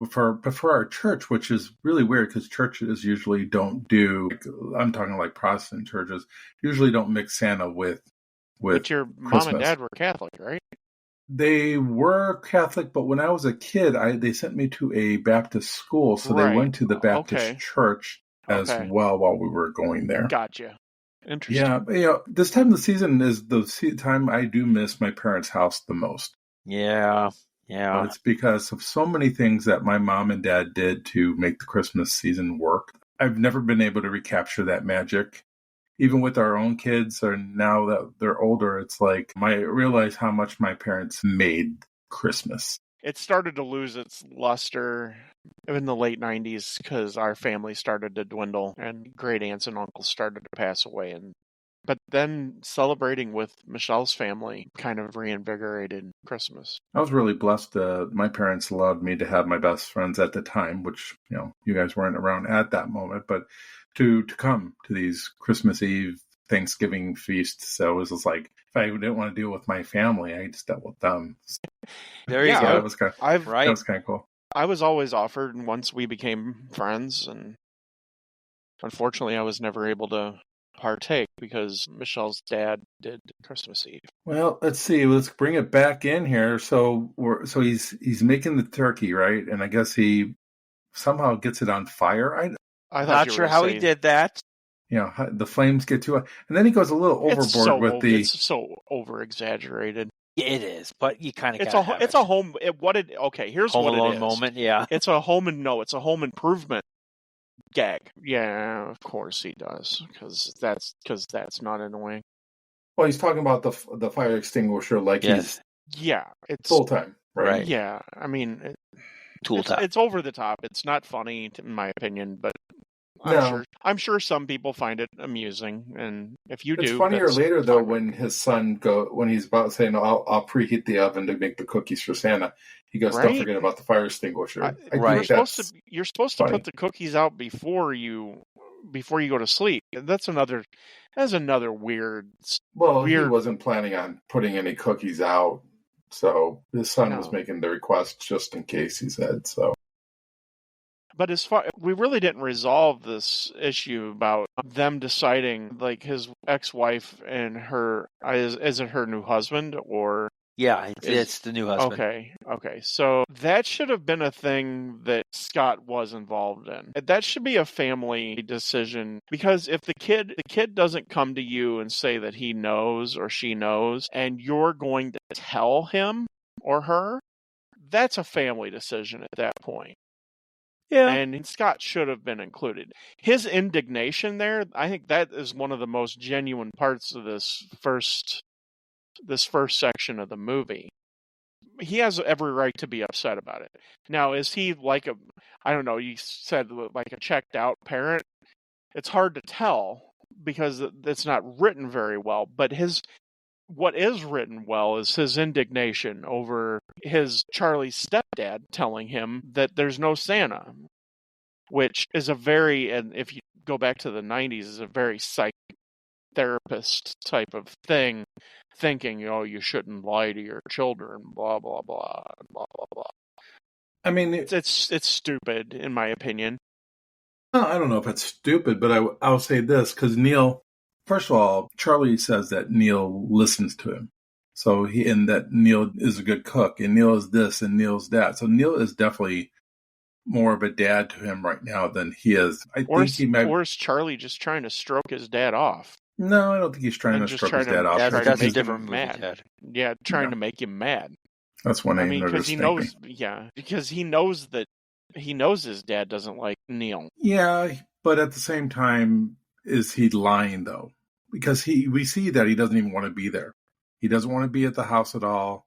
for our church, which is really weird because churches usually don't do. I'm talking like Protestant churches usually don't mix Santa with. But your mom Christmas. and dad were Catholic, right? They were Catholic, but when I was a kid, they sent me to a Baptist school, so Right. they went to the Baptist Okay. church as Okay. well while we were going there. Gotcha. Interesting. Yeah, but, this time of the season is the time I do miss my parents' house the most. yeah. But it's because of so many things that my mom and dad did to make the Christmas season work. I've never been able to recapture that magic. Even with our own kids, or now that they're older, it's like I realize how much my parents made Christmas. It started to lose its luster in the late 90s because our family started to dwindle and great aunts and uncles started to pass away. But then celebrating with Michelle's family kind of reinvigorated Christmas. I was really blessed. My parents allowed me to have my best friends at the time, which, you guys weren't around at that moment, but to come to these Christmas Eve, Thanksgiving feasts. So it was just like, if I didn't want to deal with my family, I just dealt with them. There you Yeah, So go. that was kind of, Right. that was kind of cool. I was always offered once we became friends, and unfortunately I was never able to partake because Michelle's dad did Christmas Eve. Well, let's see. Let's bring it back in here. So he's making the turkey, right? And I guess he somehow gets it on fire. I thought Not you sure were how he saying- did that. The flames get too hot. And then he goes a little overboard It's so over exaggerated. It is, but you kind of Here's what home it alone is. moment. Yeah. It's a home improvement gag. Yeah, of course he does, because that's not annoying. Well, he's talking about the fire extinguisher like Yes. Yeah, he's it's full time, right? Right. yeah. I mean, Tool time. it's over the top. It's not funny, in my opinion, but No. I'm sure some people find it amusing, and if you It's do, funnier that's later though fine. when his son when he's about saying, I'll preheat the oven to make the cookies for Santa. He goes, Right. Don't forget about the fire extinguisher. I Right. think that's You're supposed to funny. put the cookies out before you before you go to sleep. That's another weird. Well, he Weird. wasn't planning on putting any cookies out, so his son was No. making the request just in case, he said. So But we really didn't resolve this issue about them deciding, like, his ex-wife and her, is it her new husband or? Yeah, it's the new husband. Okay. So that should have been a thing that Scott was involved in. That should be a family decision, because if the kid doesn't come to you and say that he knows or she knows, and you're going to tell him or her, that's a family decision at that point. Yeah. And Scott should have been included. His indignation there, I think that is one of the most genuine parts of this first section of the movie. He has every right to be upset about it. Now, is he like you said like a checked out parent? It's hard to tell because it's not written very well, but what is written well is his indignation over his Charlie's stepdad telling him that there's no Santa, which is and if you go back to the 90s, is a very psychotherapist type of thing, thinking, you shouldn't lie to your children, blah, blah, blah, blah, blah, blah. I mean, It's stupid, in my opinion. I don't know if it's stupid, but I'll say this, because Neil, first of all, Charlie says that Neil listens to him. So that Neil is a good cook, and Neil is this, and Neil's that. So Neil is definitely more of a dad to him right now than he is. Or is Charlie just trying to stroke his dad off? No, I don't think he's trying to stroke his dad off. That's a different movie, Dad. Yeah, trying to make him mad. That's one because he knows. Yeah, because he knows his dad doesn't like Neil. Yeah, but at the same time, is he lying though? Because we see that he doesn't even want to be there. He doesn't want to be at the house at all.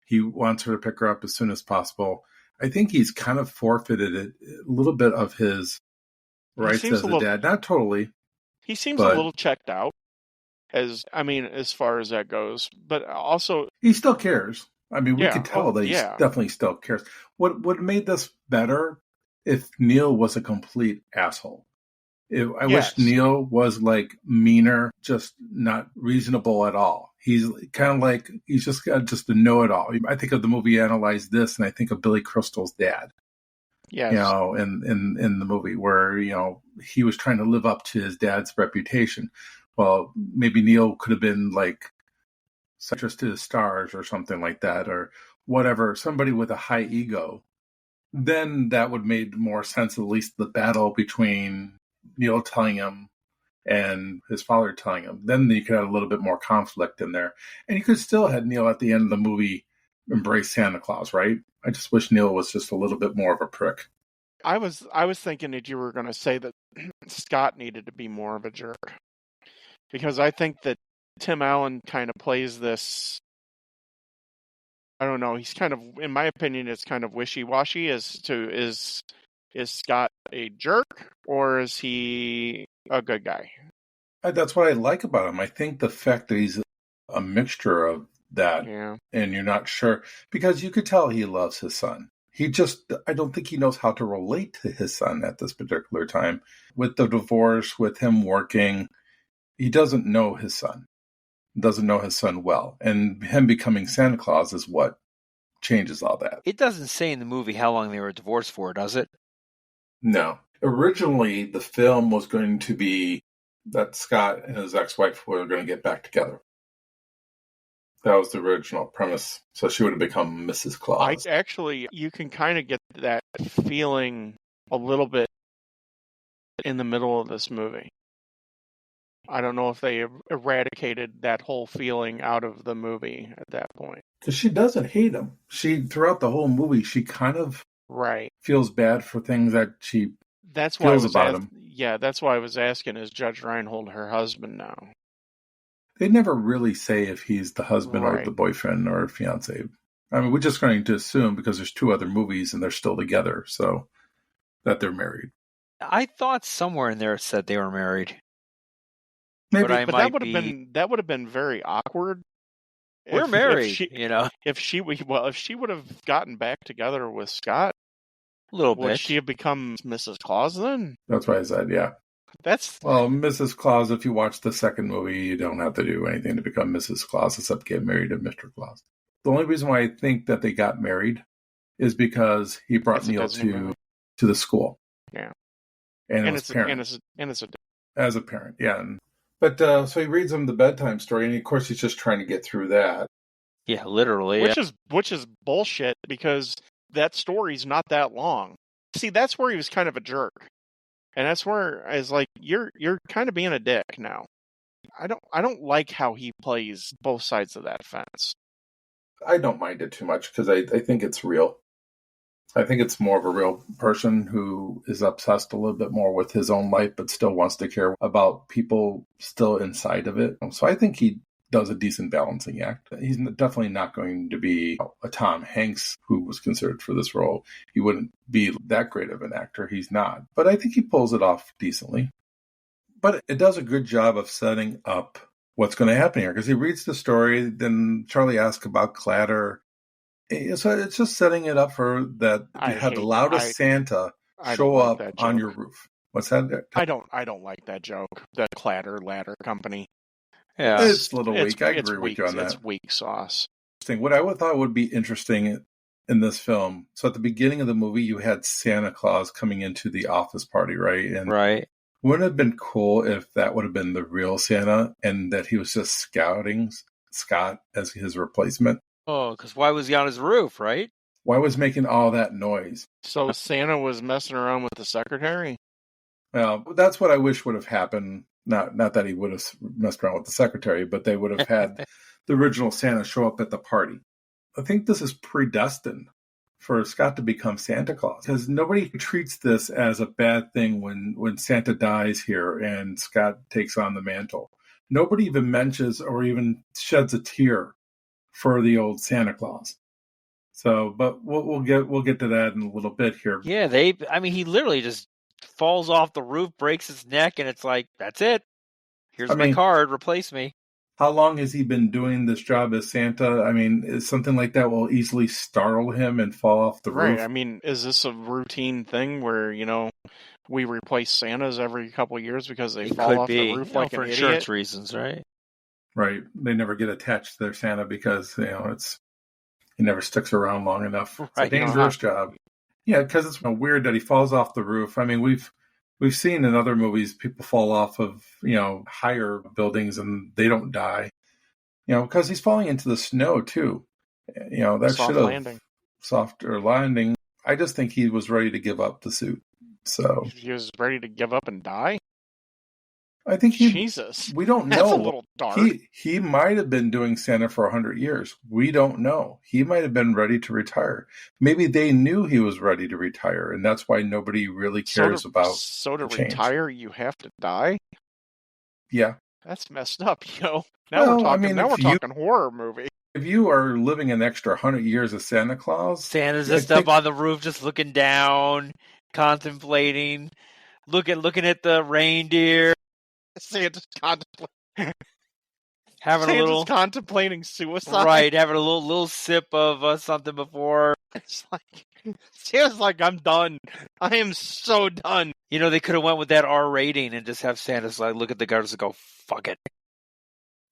He wants her to pick her up as soon as possible. I think he's kind of forfeited a little bit of his rights as a dad. Not totally. He seems a little checked out, as far as that goes. But also, he still cares. I mean, we could tell that he definitely still cares. What made this better if Neil was a complete asshole? I wish Neil was like meaner, just not reasonable at all. He's kind of like, he's just a know-it-all. I think of the movie Analyze This, and I think of Billy Crystal's dad. Yes. In the movie where, he was trying to live up to his dad's reputation. Well, maybe Neil could have been like Citrus to the Stars or something like that, or whatever, somebody with a high ego. Then that would make more sense, at least the battle between Neil telling him and his father telling him. Then you could have a little bit more conflict in there. And you could still have Neil at the end of the movie embrace Santa Claus, right? I just wish Neil was just a little bit more of a prick. I was thinking that you were going to say that Scott needed to be more of a jerk, because I think that Tim Allen kind of plays this. I don't know. He's kind of, in my opinion, it's kind of wishy-washy as to is Scott a jerk or is he a good guy? That's what I like about him. I think the fact that he's a mixture of that, and you're not sure, because you could tell he loves his son. I don't think he knows how to relate to his son at this particular time. With the divorce, with him working, he doesn't know his son. Doesn't know his son well. And him becoming Santa Claus is what changes all that. It doesn't say in the movie how long they were divorced for, does it? No. Originally, the film was going to be that Scott and his ex-wife were going to get back together. That was the original premise. So she would have become Mrs. Claus. You can kind of get that feeling a little bit in the middle of this movie. I don't know if they eradicated that whole feeling out of the movie at that point. Because she doesn't hate him. Throughout the whole movie, she kind of feels bad for things that she feels about him. Yeah, that's why I was asking, is Judge Reinhold her husband now? They never really say if he's the husband or the boyfriend or fiance. I mean, we're just going to assume, because there's 2 other movies and they're still together, so that they're married. I thought somewhere in there it said they were married. Maybe, but that would have been very awkward. We're married, If she would have gotten back together with Scott, a little bit, would she have become Mrs. Claus then? That's why I said, yeah. That's Well, Mrs. Claus, if you watch the second movie, you don't have to do anything to become Mrs. Claus except get married to Mr. Claus. The only reason why I think that they got married is because he brought It's a Neil Disney movie. to the school. Yeah. And, and as it's parent. a As a parent, yeah. But so he reads him the bedtime story, and of course he's just trying to get through that. Yeah, literally. which is bullshit because that story's not that long. See, that's where he was kind of a jerk. And that's where I was like, you're kind of being a dick now. I don't like how he plays both sides of that fence. I don't mind it too much because I think it's real. I think it's more of a real person who is obsessed a little bit more with his own life, but still wants to care about people still inside of it. So I think he does a decent balancing act. He's definitely not going to be a Tom Hanks who was considered for this role. He wouldn't be that great of an actor. He's not. But I think he pulls it off decently. But it does a good job of setting up what's going to happen here because he reads the story, then Charlie asks about Clatter. So it's just setting it up for that you have the loudest Santa show up on your roof. What's that? I don't like that joke. The Clatter Ladder Company. Yeah, it's a little weak. I agree with you on that. It's weak sauce. What I would thought would be interesting in this film. So at the beginning of the movie, you had Santa Claus coming into the office party, right? And right. Wouldn't it have been cool if that would have been the real Santa and that he was just scouting Scott as his replacement? Oh, because why was he on his roof, right? Why was making all that noise? So Santa was messing around with the secretary? Well, that's what I wish would have happened. Not that he would have messed around with the secretary, but they would have had the original Santa show up at the party. I think this is predestined for Scott to become Santa Claus because nobody treats this as a bad thing when Santa dies here and Scott takes on the mantle. Nobody even mentions or even sheds a tear for the old Santa Claus. So, but we'll get to that in a little bit here. Yeah, he literally just falls off the roof, breaks his neck, and it's like, that's it. Here's my card, replace me. How long has he been doing this job as Santa? I mean, is something like that will easily startle him and fall off the roof? Right. I mean, is this a routine thing where, we replace Santas every couple of years because they fall off the roof like an idiot? For insurance reasons, right? Right. They never get attached to their Santa because, he never sticks around long enough. It's a dangerous job. Yeah, because it's weird that he falls off the roof. I mean, we've seen in other movies people fall off of, higher buildings and they don't die. Because he's falling into the snow too. That should have softer landing. I just think he was ready to give up the suit. So he was ready to give up and die? I think Jesus. We don't know. That's a little dark. He might have been doing Santa for 100 years. We don't know. He might have been ready to retire. Maybe they knew he was ready to retire, and that's why nobody really cares about. So to retire, you have to die? Yeah. That's messed up, Now we're talking horror movie. If you are living an extra 100 years as Santa Claus, Santa's just up on the roof, just looking down, contemplating, looking at the reindeer. Santa's contemplating suicide. Right, having a little sip of something before. It's like Santa's like, I'm done. I am so done. They could have went with that R rating and just have Santa's like look at the guards and go, fuck it.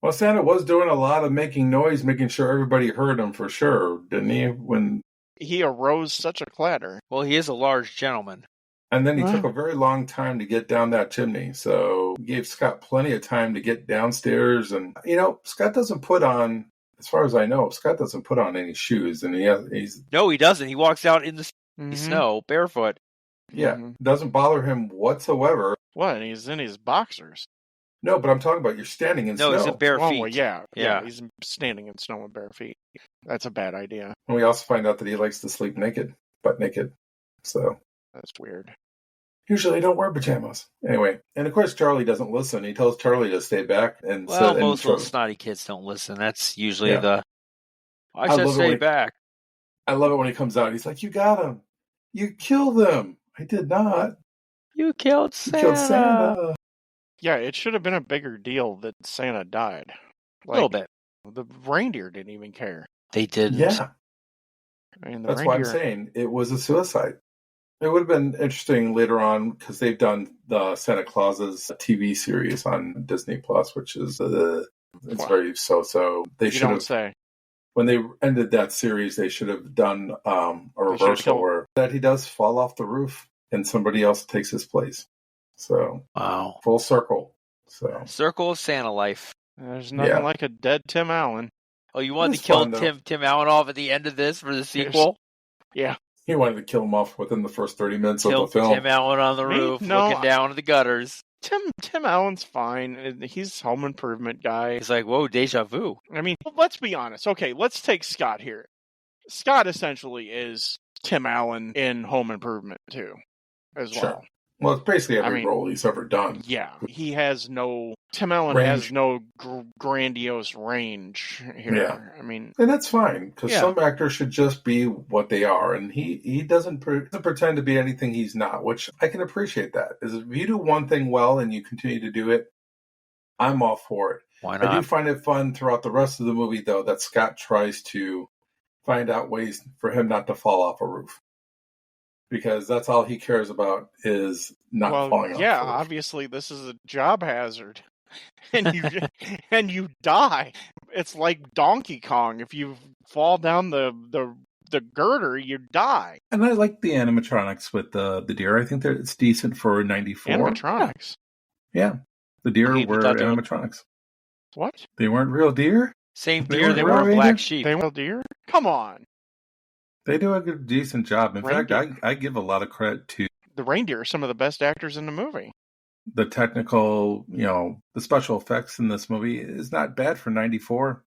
Well, Santa was doing a lot of making noise, making sure everybody heard him for sure, didn't he? When he arose such a clatter. Well, he is a large gentleman. And then he took a very long time to get down that chimney. So he gave Scott plenty of time to get downstairs. And, Scott doesn't put on, as far as I know, Scott doesn't put on any shoes. And No, he doesn't. He walks out in the snow, barefoot. Yeah, doesn't bother him whatsoever. What? He's in his boxers. No, but I'm talking about you're standing in snow. No, he's in bare feet. Well, yeah, he's standing in snow with bare feet. That's a bad idea. And we also find out that he likes to sleep naked, butt naked. So that's weird. Usually I don't wear pajamas. Anyway, and of course Charlie doesn't listen. He tells Charlie to stay back. And most little snotty kids don't listen. That's usually I should stay back. I love it when he comes out. He's like, you got him. You killed them. I did not. You killed Santa. Yeah, it should have been a bigger deal that Santa died. A little bit. The reindeer didn't even care. They didn't. Yeah. I mean, that's why I'm saying it was a suicide. It would have been interesting later on because they've done the Santa Claus's TV series on Disney Plus, which is it's Wow. very so. They You should don't have, say. when they ended that series, they should have done a reversal killed- where that he does fall off the roof and somebody else takes his place. So Wow. full circle. So Circle of Santa life. There's nothing Yeah. like a dead Tim Allen. Oh, you wanted It's to kill fun, though. Tim Allen off at the end of this for the sequel? Yeah. he wanted to kill him off within the first 30 minutes Kill of the film. Tim Allen on the Me? roof, No, looking down at the gutters. Tim Allen's fine. He's home improvement guy. He's like, whoa, deja vu. I mean, let's be honest. Okay, let's take Scott here. Scott essentially is Tim Allen in Home Improvement too, as Sure. well. Well, it's basically I every mean- role he's ever done. Yeah, he has no. Tim Allen Range. has no grandiose range here. Yeah. I mean, And that's fine, because Yeah. some actors should just be what they are. And he doesn't pretend to be anything he's not, which I can appreciate that. Is if you do one thing well and you continue to do it, I'm all for it. Why I do not? find it fun throughout the rest of the movie, though, that Scott tries to find out ways for him not to fall off a roof. Because that's all he cares about is not falling off yeah, the roof. obviously this is a job hazard, and you and you die. It's like Donkey Kong. If you fall down the girder, you die. And I like the animatronics with the deer. I think that it's decent for 94. Animatronics. Yeah. The deer He were thought they were- animatronics. What? They weren't real deer. Same They deer, weren't they were reindeer? black sheep. They were deer? Come on. They do a good, decent job. In fact, Reindeer. I give a lot of credit to The reindeer are some of the best actors in the movie. the technical, the special effects in this movie is not bad for 94.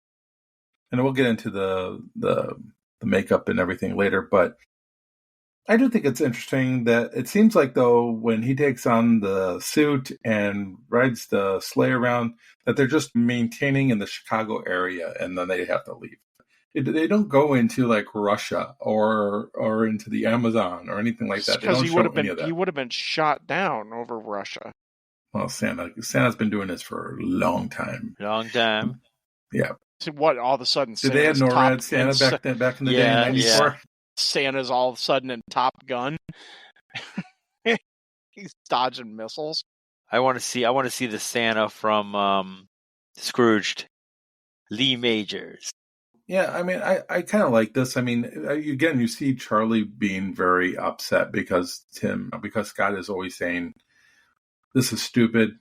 And we'll get into the makeup and everything later, but I do think it's interesting that it seems like, though, when he takes on the suit and rides the sleigh around, that they're just maintaining in the Chicago area and then they have to leave. They don't go into like Russia or into the Amazon or anything like that. They Because don't show any of that. he would have been shot down over Russia. Well, Santa's been doing this for a long time. Long time. Yeah. So what? All of a sudden, Did they have Santa's NORAD top- Santa back in the Yeah, day in '94? Santa's all of a sudden in Top Gun. He's dodging missiles. I want to see the Santa from Scrooged. Lee Majors. Yeah, I mean, I kind of like this. I mean, again, you see Charlie being very upset because Scott is always saying, "This is stupid.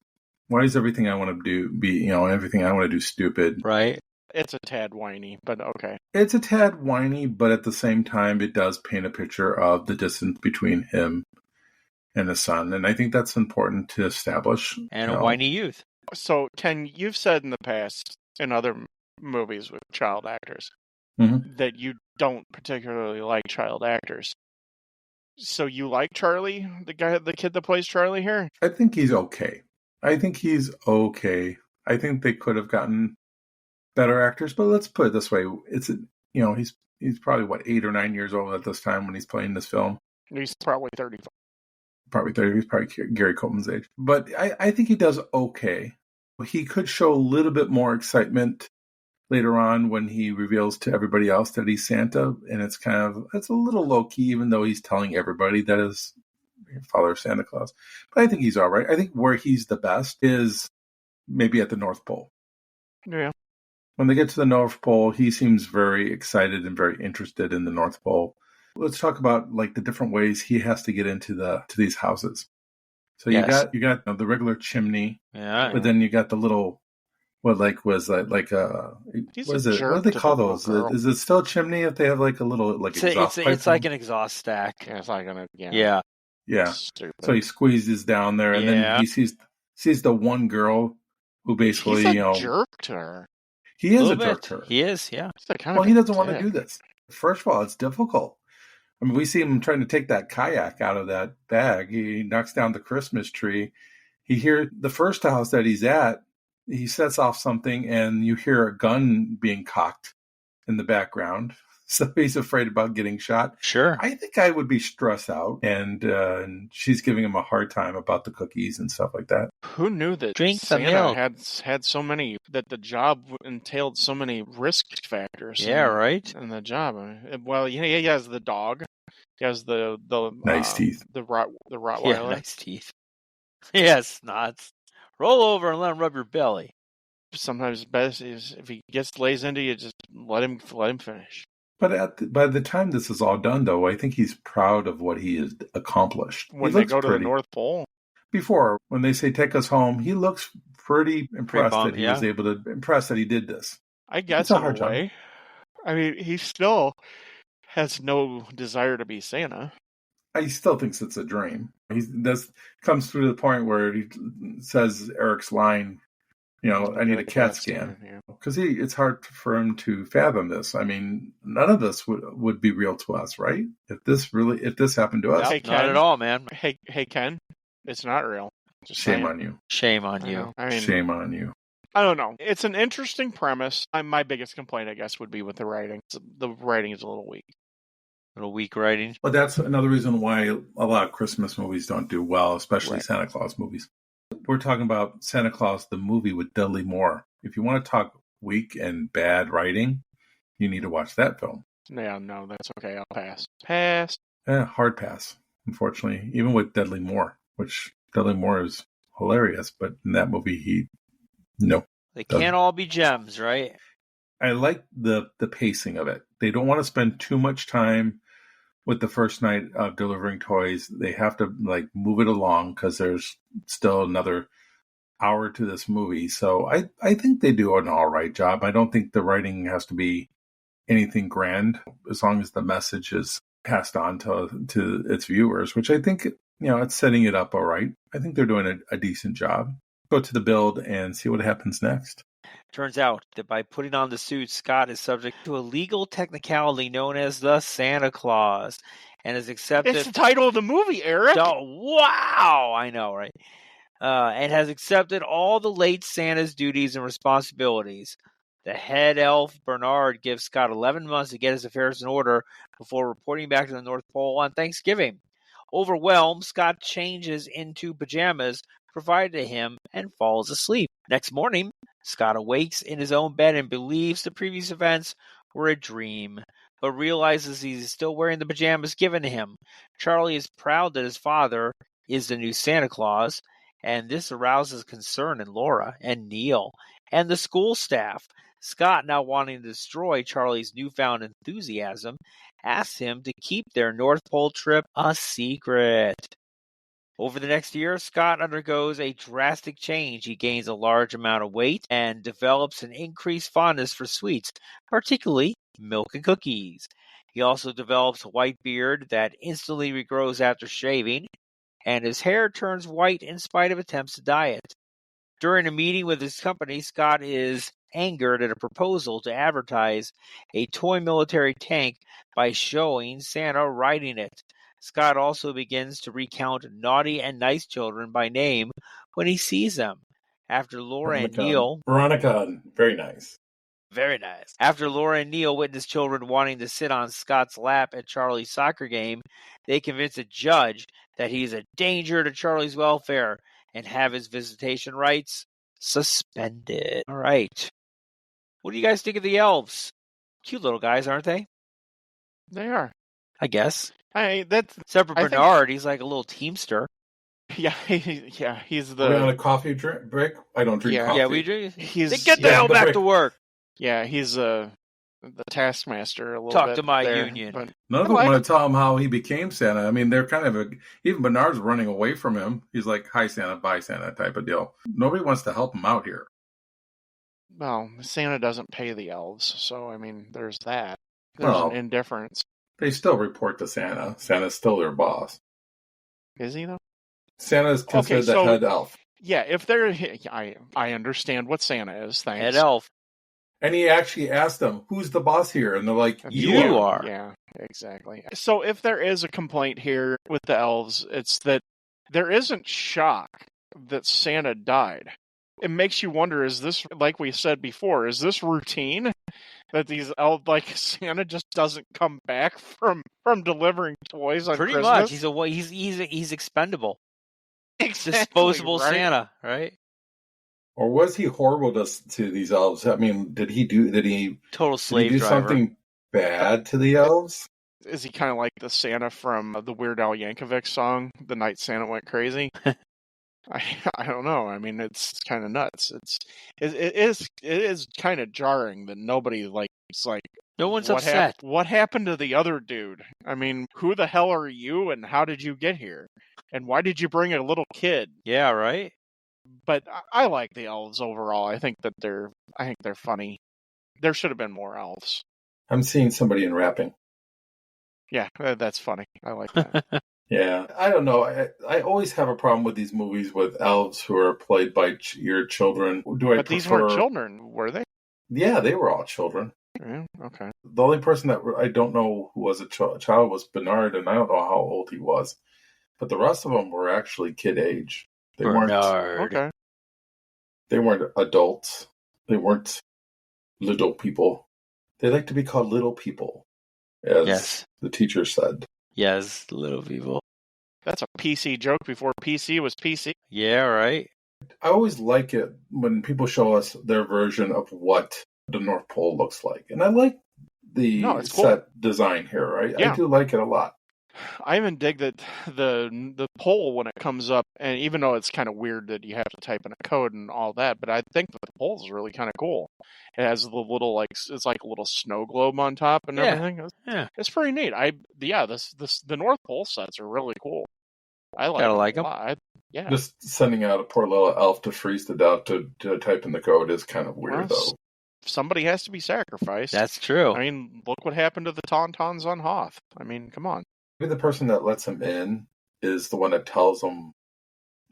Why is everything I want to do be, everything I want to do stupid?" Right? It's a tad whiny, but okay. It's a tad whiny, but at the same time, it does paint a picture of the distance between him and his son, and I think that's important to establish. And a whiny youth. So, Ken, you've said in the past in other movies with child actors Mhm. that you don't particularly like child actors. So you like Charlie, the kid that plays Charlie here? I think he's okay. I think they could have gotten better actors, but let's put it this way: he's probably 8 or 9 years old at this time when he's playing this film. He's probably 35. Probably 30. He's probably Gary Coleman's age, but I think he does okay. He could show a little bit more excitement later on when he reveals to everybody else that he's Santa, and it's a little low key, even though he's telling everybody that is Father Santa Claus. But I think he's all right. I think where he's the best is maybe at the North Pole. Yeah. When they get to the North Pole, he seems very excited and very interested in the North Pole. Let's talk about like the different ways he has to get into to these houses. So Yes. you got the regular chimney, Yeah. but then you got the little what is He's it? a What jerk do they to call the little those? girl. Is it still a chimney if they have like a little like exhaust pipe? It's like an exhaust stack. Yeah, it's like gonna. Yeah. yeah. Stupid. So he squeezes down there, and Yeah. then he sees the one girl who basically He's a jerk to her. he is a Little jerk bit. to her. He is, yeah. He's a kind Well, of he a doesn't want to dick. do this. First of all, it's difficult. I mean, we see him trying to take that kayak out of that bag. He knocks down the Christmas tree. He hears the first house that he's at, he sets off something, and you hear a gun being cocked in the background. So he's afraid about getting shot. Sure. I think I would be stressed out, and she's giving him a hard time about the cookies and stuff like that. Who knew that Drink the Santa milk. had so many, that the job entailed so many risk factors? Yeah, right? In the job. Well, he has the dog. He has the Nice teeth. the Yeah, Rottweiler. nice teeth. Yes, Snots. Roll over and let him rub your belly. Sometimes best is if he lays into you, just let him finish. But by the time this is all done, though, I think he's proud of what he has accomplished. When he they looks go to pretty. the North Pole. Before, when they say take us home, he looks pretty impressed bummed, that he was able to impress that he did this. I guess It's a in hard a job. way. I mean, he still has no desire to be Santa. He still thinks it's a dream. This comes through the point where he says Eric's line, I need a CAT scan. Yeah. Because it's hard for him to fathom this. I mean, none of this would be real to us, right? If this happened to us, Hey, Not Ken. at all, man. Hey, Ken, it's not real. Just shame saying. on you. Shame on I you. know. I mean, Shame on you. I don't know. It's an interesting premise. My biggest complaint, I guess, would be with the writing. The writing is a little weak. Little weak writing. Well, that's another reason why a lot of Christmas movies don't do well, especially Right. Santa Claus movies. We're talking about Santa Claus, the movie with Dudley Moore. If you want to talk weak and bad writing, you need to watch that film. Yeah, no, that's okay. I'll pass. Pass. Hard pass, unfortunately, even with Dudley Moore, which Dudley Moore is hilarious, but in that movie, no. They can't all be gems, right? I like the pacing of it. They don't want to spend too much time with the first night of delivering toys. They have to move it along because there's still another hour to this movie. So I think they do an all right job. I don't think the writing has to be anything grand as long as the message is passed on to its viewers, which I think, it's setting it up all right. I think they're doing a decent job. Go to the build and see what happens next. Turns out that by putting on the suit, Scott is subject to a legal technicality known as the Santa Claus and is accepted. It's the title of the movie, Eric. Oh, wow! I know, right? And has accepted all the late Santa's duties and responsibilities. The head elf, Bernard, gives Scott 11 months to get his affairs in order before reporting back to the North Pole on Thanksgiving. Overwhelmed, Scott changes into pajamas provided to him and falls asleep. Next morning, Scott awakes in his own bed and believes the previous events were a dream, but realizes he's still wearing the pajamas given to him. Charlie is proud that his father is the new Santa Claus, and this arouses concern in Laura and Neil and the school staff. Scott, now wanting to destroy Charlie's newfound enthusiasm, asks him to keep their North Pole trip a secret. Over the next year, Scott undergoes a drastic change. He gains a large amount of weight and develops an increased fondness for sweets, particularly milk and cookies. He also develops a white beard that instantly regrows after shaving, and his hair turns white in spite of attempts to dye it. During a meeting with his company, Scott is angered at a proposal to advertise a toy military tank by showing Santa riding it. Scott also begins to recount naughty and nice children by name when he sees them. After Laura and Neil... Veronica, very nice. Very nice. After Laura and Neil witness children wanting to sit on Scott's lap at Charlie's soccer game, they convince a judge that he's a danger to Charlie's welfare and have his visitation rights suspended. All right. What do you guys think of the elves? Cute little guys, aren't they? They are. I guess. Except for Bernard, he's like a little teamster. Yeah, he's Are we on the a coffee break? I don't drink coffee. Yeah, we do. he's Get the hell back to work. Yeah, he's the taskmaster a little Talk bit to my there, union. but None of them want to tell him how he became Santa. I mean, they're kind of even Bernard's running away from him. He's like, hi, Santa, bye, Santa type of deal. Nobody wants to help him out here. well, Santa doesn't pay the elves, so I mean, there's that. There's Well, an indifference. They still report to Santa. Santa's still their boss. Is he though? Santa's considered Okay, so- the head elf. Yeah, if they're, I understand what Santa is. Thanks. Head elf. And he actually asked them, who's the boss here? And they're like, You are. Yeah, exactly. So if there is a complaint here with the elves, it's that there isn't shock that Santa died. It makes you wonder, is this, like we said before, is this routine? That these elves, like Santa just doesn't come back from delivering toys on Pretty Christmas? much. He's expendable. Exactly, Disposable right? Santa, right? Or was he horrible to these elves? I mean, did he Total slave do driver. something bad to the elves? Is he kind of like the Santa from the Weird Al Yankovic song, "The Night Santa Went Crazy"? I don't know. I mean, it's kind of nuts. It is kind of jarring that nobody it's like, No one's upset. What happened to the other dude? I mean, who the hell are you, and how did you get here, and why did you bring a little kid? Yeah, right. But I like the elves overall. I think they're funny. There should have been more elves. I'm seeing somebody in rapping. Yeah, that's funny. I like that. Yeah, I don't know. I always have a problem with these movies with elves who are played by your children. But these weren't children, were they? Yeah, they were all children. Yeah, okay. The only person that I don't know who was a child was Bernard, and I don't know how old he was. But the rest of them were actually kid age. They weren't. Okay. They weren't adults. They weren't little people. They like to be called little people, as the teacher said. Yes, little people. That's a PC joke before PC was PC. Yeah, right. I always like it when people show us their version of what the North Pole looks like. And I like the set design here, right? Yeah. I do like it a lot. I even dig that the poll when it comes up, and even though it's kind of weird that you have to type in a code and all that, but I think the poll is really kind of cool. It has the little it's like a little snow globe on top and everything. Yeah, it's pretty neat. The North Pole sets are really cool. I like them. Yeah, just sending out a poor little elf to freeze to death to type in the code is kind of weird, though. Somebody has to be sacrificed. That's true. I mean, look what happened to the Tauntauns on Hoth. I mean, come on. Maybe the person that lets him in is the one that tells him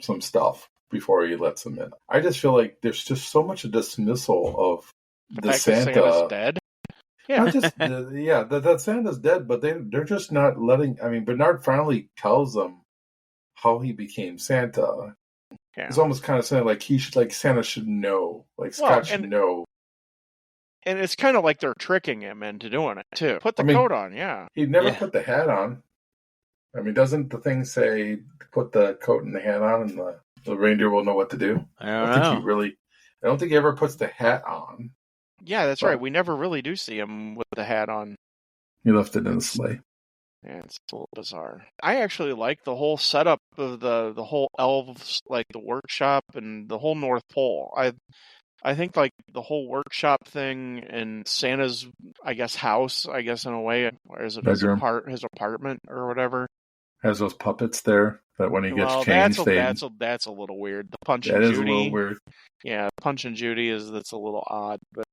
some stuff before he lets him in. I just feel like there's just so much dismissal of the Santa. That Santa's dead? Yeah. Not just, that Santa's dead, but they're just not letting... I mean, Bernard finally tells them how he became Santa. Yeah. It's almost kind of saying like Santa should know. Like Scott should know. And it's kind of like they're tricking him into doing it, too. Put the coat on, yeah. He never put the hat on. I mean, doesn't the thing say put the coat and the hat on and the reindeer will know what to do? I don't think he ever puts the hat on. Yeah, that's right. We never really do see him with the hat on. He left it in the sleigh. Yeah, it's a little bizarre. I actually like the whole setup of the whole elves, like the workshop and the whole North Pole. I think like the whole workshop thing and Santa's, I guess, house, I guess in a way, or is it his apartment or whatever? Has those puppets there that when he gets changed, that's a little weird. The Punch and Judy is a little weird. Yeah, Punch and Judy that's a little odd, but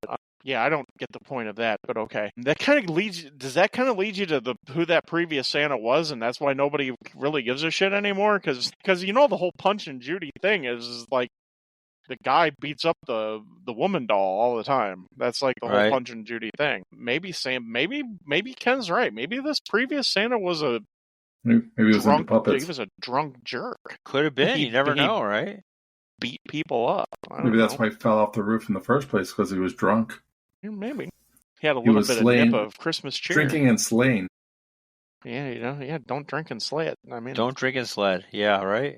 yeah, I don't get the point of that. But okay, that kind of does that kind of lead you to who that previous Santa was, and that's why nobody really gives a shit anymore? Because the whole Punch and Judy thing is like. The guy beats up the woman doll all the time. That's like the whole Punch and Judy thing. Maybe Ken's right. Maybe this previous Santa was maybe he was into puppets. He was a drunk jerk. Could have been. You never know, right? Beat people up. Maybe that's why he fell off the roof in the first place, because he was drunk. Maybe he had a little bit of nip of Christmas cheer. Drinking and slaying. Yeah, don't drink and slay it. I mean, don't drink and sled. Yeah, right.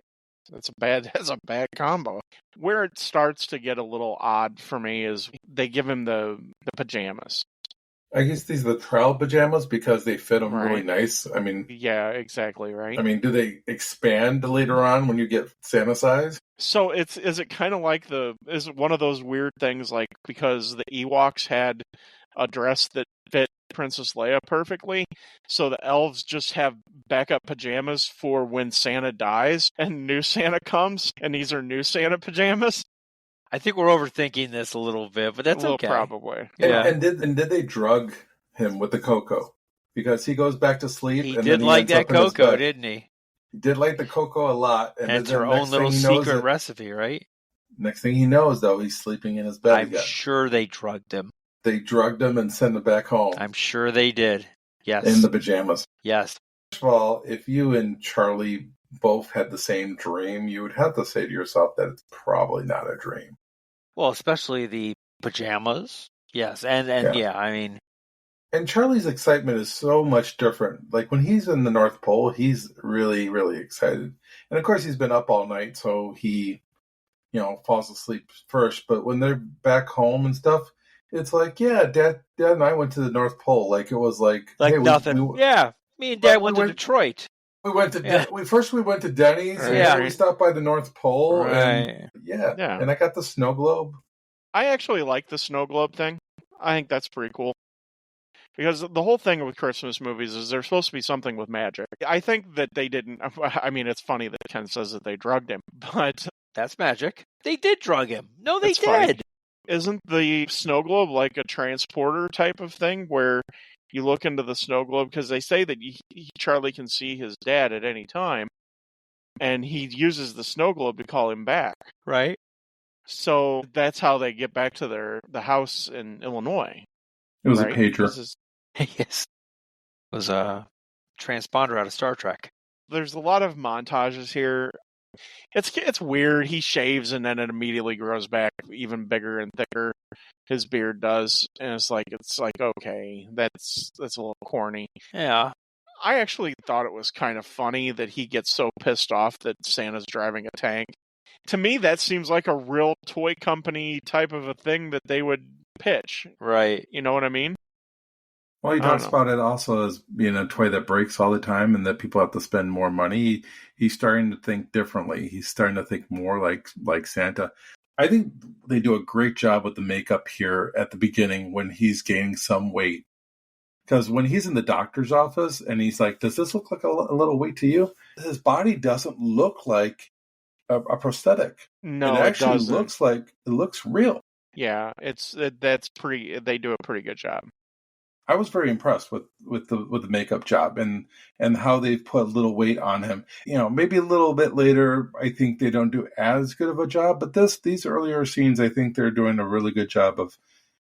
That's a bad combo. Where it starts to get a little odd for me is they give him the pajamas. I guess these are the trial pajamas because they fit him really nice. I mean, yeah, exactly right. I mean, do they expand later on when you get Santa size? So is it kind of like is it one of those weird things like because the Ewoks had a dress that fit Princess Leia perfectly, so the elves just have backup pajamas for when Santa dies and new Santa comes, and these are new Santa pajamas? I think we're overthinking this a little bit, but that's okay. Probably. Yeah. And did they drug him with the cocoa? Because he goes back to sleep. He did like that cocoa, didn't he? He did like the cocoa a lot. And it's her own little secret recipe, right? Next thing he knows, though, he's sleeping in his bed again. I'm sure they drugged him. They drugged him and sent him back home. I'm sure they did. Yes. In the pajamas. Yes. First of all, if you and Charlie both had the same dream, you would have to say to yourself that it's probably not a dream. Well, especially the pajamas. Yes. And I mean. And Charlie's excitement is so much different. Like when he's in the North Pole, he's really, really excited. And of course, he's been up all night, so he, falls asleep first. But when they're back home and stuff, It's like, yeah, Dad and I went to the North Pole. Like it was like hey, nothing. Yeah, me and Dad went to Detroit. We went to we went to Denny's, and Yeah. we stopped by the North Pole, and Right. yeah, Yeah. and I got the snow globe. I actually like the snow globe thing. I think that's pretty cool. Because the whole thing with Christmas movies is there's supposed to be something with magic. I think that they didn't. I mean, it's funny that Ken says that they drugged him, but That's magic. They did drug him. No, they That's fine. did. isn't the snow globe like a transporter type of thing where you look into the snow globe? Because they say that Charlie can see his dad at any time, and he uses the snow globe to call him back. Right. So that's how they get back to the house in Illinois. It was right? a pager. This is- Yes. It was a transponder out of Star Trek. There's a lot of montages here. It's weird. He shaves and then it immediately grows back even bigger and thicker. His beard does, and it's like okay, that's a little corny. Yeah. I actually thought it was kind of funny that he gets so pissed off that Santa's driving a tank. To me, that seems like a real toy company type of a thing that they would pitch. Right. You know what I mean? Well, he I don't talks know. about it also as being a toy that breaks all the time and that people have to spend more money. He's starting to think differently. He's starting to think more like Santa. I think they do a great job with the makeup here at the beginning when he's gaining some weight. Because when he's in the doctor's office and he's like, does this look like a little weight to you? His body doesn't look like a prosthetic. No, it it actually doesn't. looks real. Yeah, that's pretty. They do a pretty good job. I was very impressed with the makeup job and how they've put little weight on him. You know, maybe a little bit later, I think they don't do as good of a job. But these earlier scenes, I think they're doing a really good job of,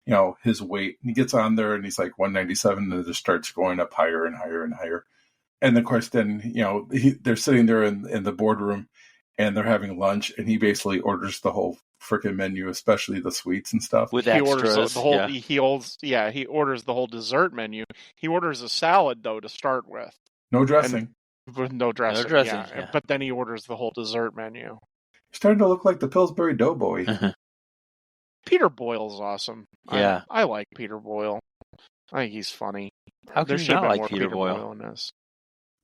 you know, his weight. And he gets on there and he's like 197, and it just starts going up higher and higher and higher. And of course, then they're sitting there in the boardroom and they're having lunch, and he basically orders the whole freaking menu, especially the sweets and stuff. With He extras. orders the whole. Yeah. He orders the whole dessert menu. He orders a salad though to start with, No dressing. with no dressing. yeah. But then he orders the whole dessert menu. He's starting to look like the Pillsbury Doughboy. Peter Boyle's awesome. Yeah. I like Peter Boyle. I think he's funny. How There can you should have not been like more Peter Boyle? in this.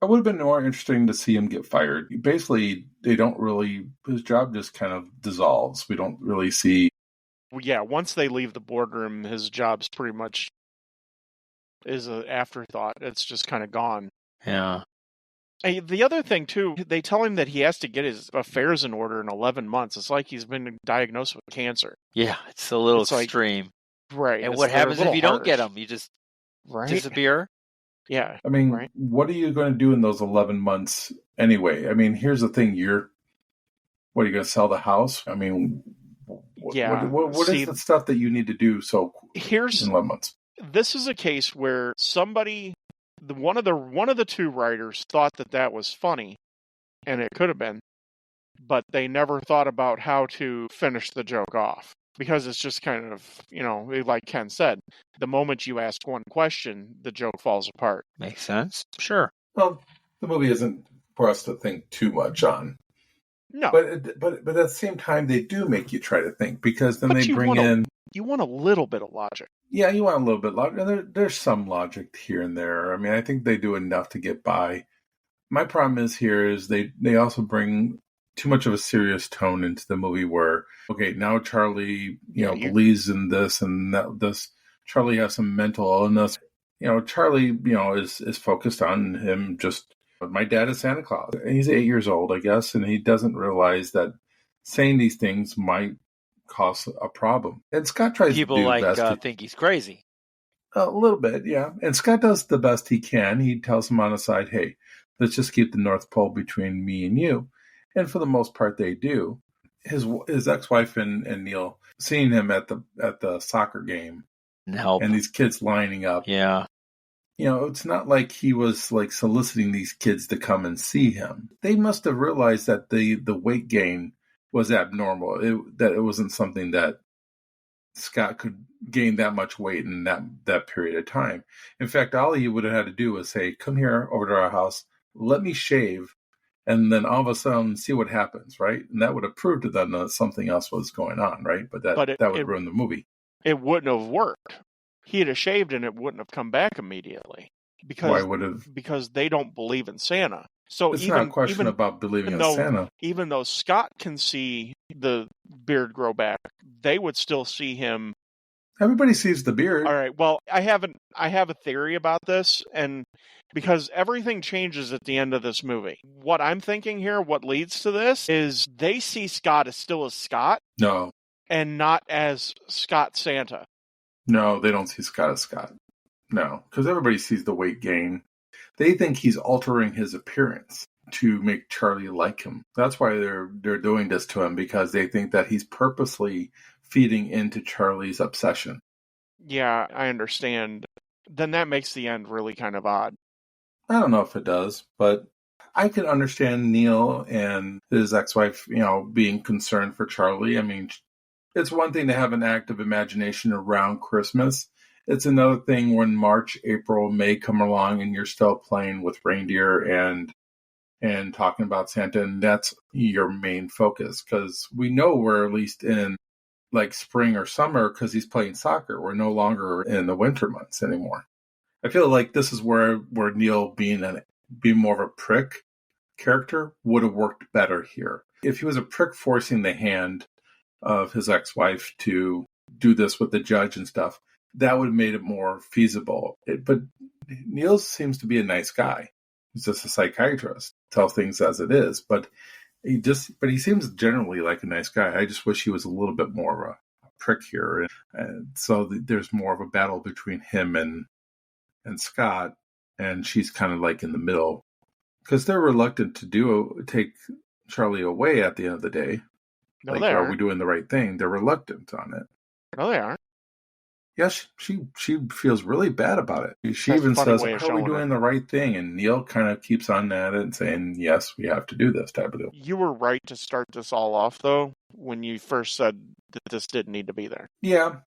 It would have been more interesting to see him get fired. Basically, his job just kind of dissolves. We don't really see. Yeah, once they leave the boardroom, his job's pretty much is an afterthought. It's just kind of gone. Yeah. Hey, the other thing, too, they tell him that he has to get his affairs in order in 11 months. It's like he's been diagnosed with cancer. Yeah. It's a little It's like- extreme. Right. And it's- what they're a happens if little you don't get harsh. them? You just Right? disappear? Yeah. I mean, Right. what are you going to do in those 11 months anyway? I mean, here's the thing: what are you going to sell the house? I mean, what See- is the stuff that you need to do Here's in 11 months? this is a case where somebody, one of the two writers thought that was funny, and it could have been, but they never thought about how to finish the joke off. Because it's just kind of, like Ken said, the moment you ask one question, the joke falls apart. Makes sense. Sure. Well, the movie isn't for us to think too much on, No, but at the same time, they do make you try to think, because then But they you bring wanna- in. you want a little bit of logic. Yeah, you want a little bit logic. There's some logic here and there. I mean, I think they do enough to get by. My problem is they also bring too much of a serious tone into the movie where, okay, now Charlie, believes in this and this. Charlie has some mental illness. Charlie, is focused on him just, my dad is Santa Claus. And he's 8 years old, I guess, and he doesn't realize that saying these things might cause a problem. And Scott tries People to do the best. think he's crazy. A little bit, yeah. And Scott does the best he can. He tells him on the side, hey, let's just keep the North Pole between me and you. And for the most part, they do. His ex-wife and Neil, seeing him at the soccer game And help. and these kids lining up, Yeah. it's not like he was like soliciting these kids to come and see him. They must have realized that the weight gain was abnormal. That it wasn't something that Scott could gain that much weight in that period of time. In fact, all he would have had to do was say, come here over to our house, let me shave, and then all of a sudden see what happens, right? And that would have proved to them that something else was going on, right? But that would ruin the movie. it wouldn't have worked. He'd have shaved and it wouldn't have come back immediately. Why would have? Because they don't believe in Santa. So It's not a question about believing in Santa. Even though Scott can see the beard grow back, they would still see him. Everybody sees the beard. All right. Well, I have a theory about this, and because everything changes at the end of this movie. What I'm thinking here, what leads to this, is they see Scott as still as Scott. No. And not as Scott Santa. No, they don't see Scott as Scott. No, because everybody sees the weight gain. They think he's altering his appearance to make Charlie like him. That's why they're doing this to him, because they think that he's purposely feeding into Charlie's obsession. Yeah, I understand. Then that makes the end really kind of odd. I don't know if it does, but I can understand Neil and his ex-wife, being concerned for Charlie. I mean, it's one thing to have an active imagination around Christmas. It's another thing when March, April, May come along and you're still playing with reindeer and talking about Santa, and that's your main focus. Because we know we're at least in like spring or summer because he's playing soccer. We're no longer in the winter months anymore. I feel like this is where Neil being more of a prick character would have worked better here. If he was a prick forcing the hand of his ex-wife to do this with the judge and stuff, that would have made it more feasible. But Neil seems to be a nice guy. He's just a psychiatrist, tells things as it is. But he seems generally like a nice guy. I just wish he was a little bit more of a prick here. And so there's more of a battle between him and Scott, and she's kind of like in the middle. Because they're reluctant to take Charlie away at the end of the day. No, like, they are aren't. we doing the right thing? They're reluctant on it. No, they aren't. Yes, she feels really bad about it. She That's even a funny says, way of are we showing doing it. the right thing? And Neil kind of keeps on at it and saying, yes, we have to do this type of deal. You were right to start this all off, though, when you first said that this didn't need to be there. Yeah,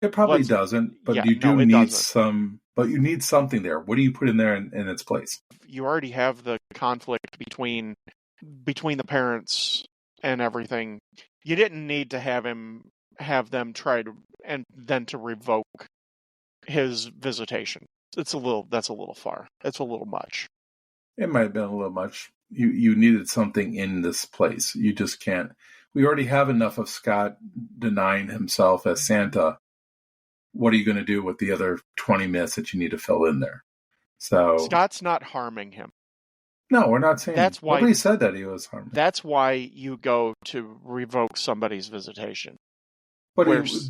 it probably doesn't, but yeah, you do no, it need doesn't. but you need something there. What do you put in there in its place? You already have the conflict between the parents and everything. You didn't need to have them try to and then to revoke his visitation. That's a little far. It's a little much. It might have been a little much. You needed something in this place. You just can't. We already have enough of Scott denying himself as Santa. What are you going to do with the other 20 minutes that you need to fill in there? So Scott's not harming him. No, we're not saying that's why nobody said that he was harming. That's why you go to revoke somebody's visitation. But he's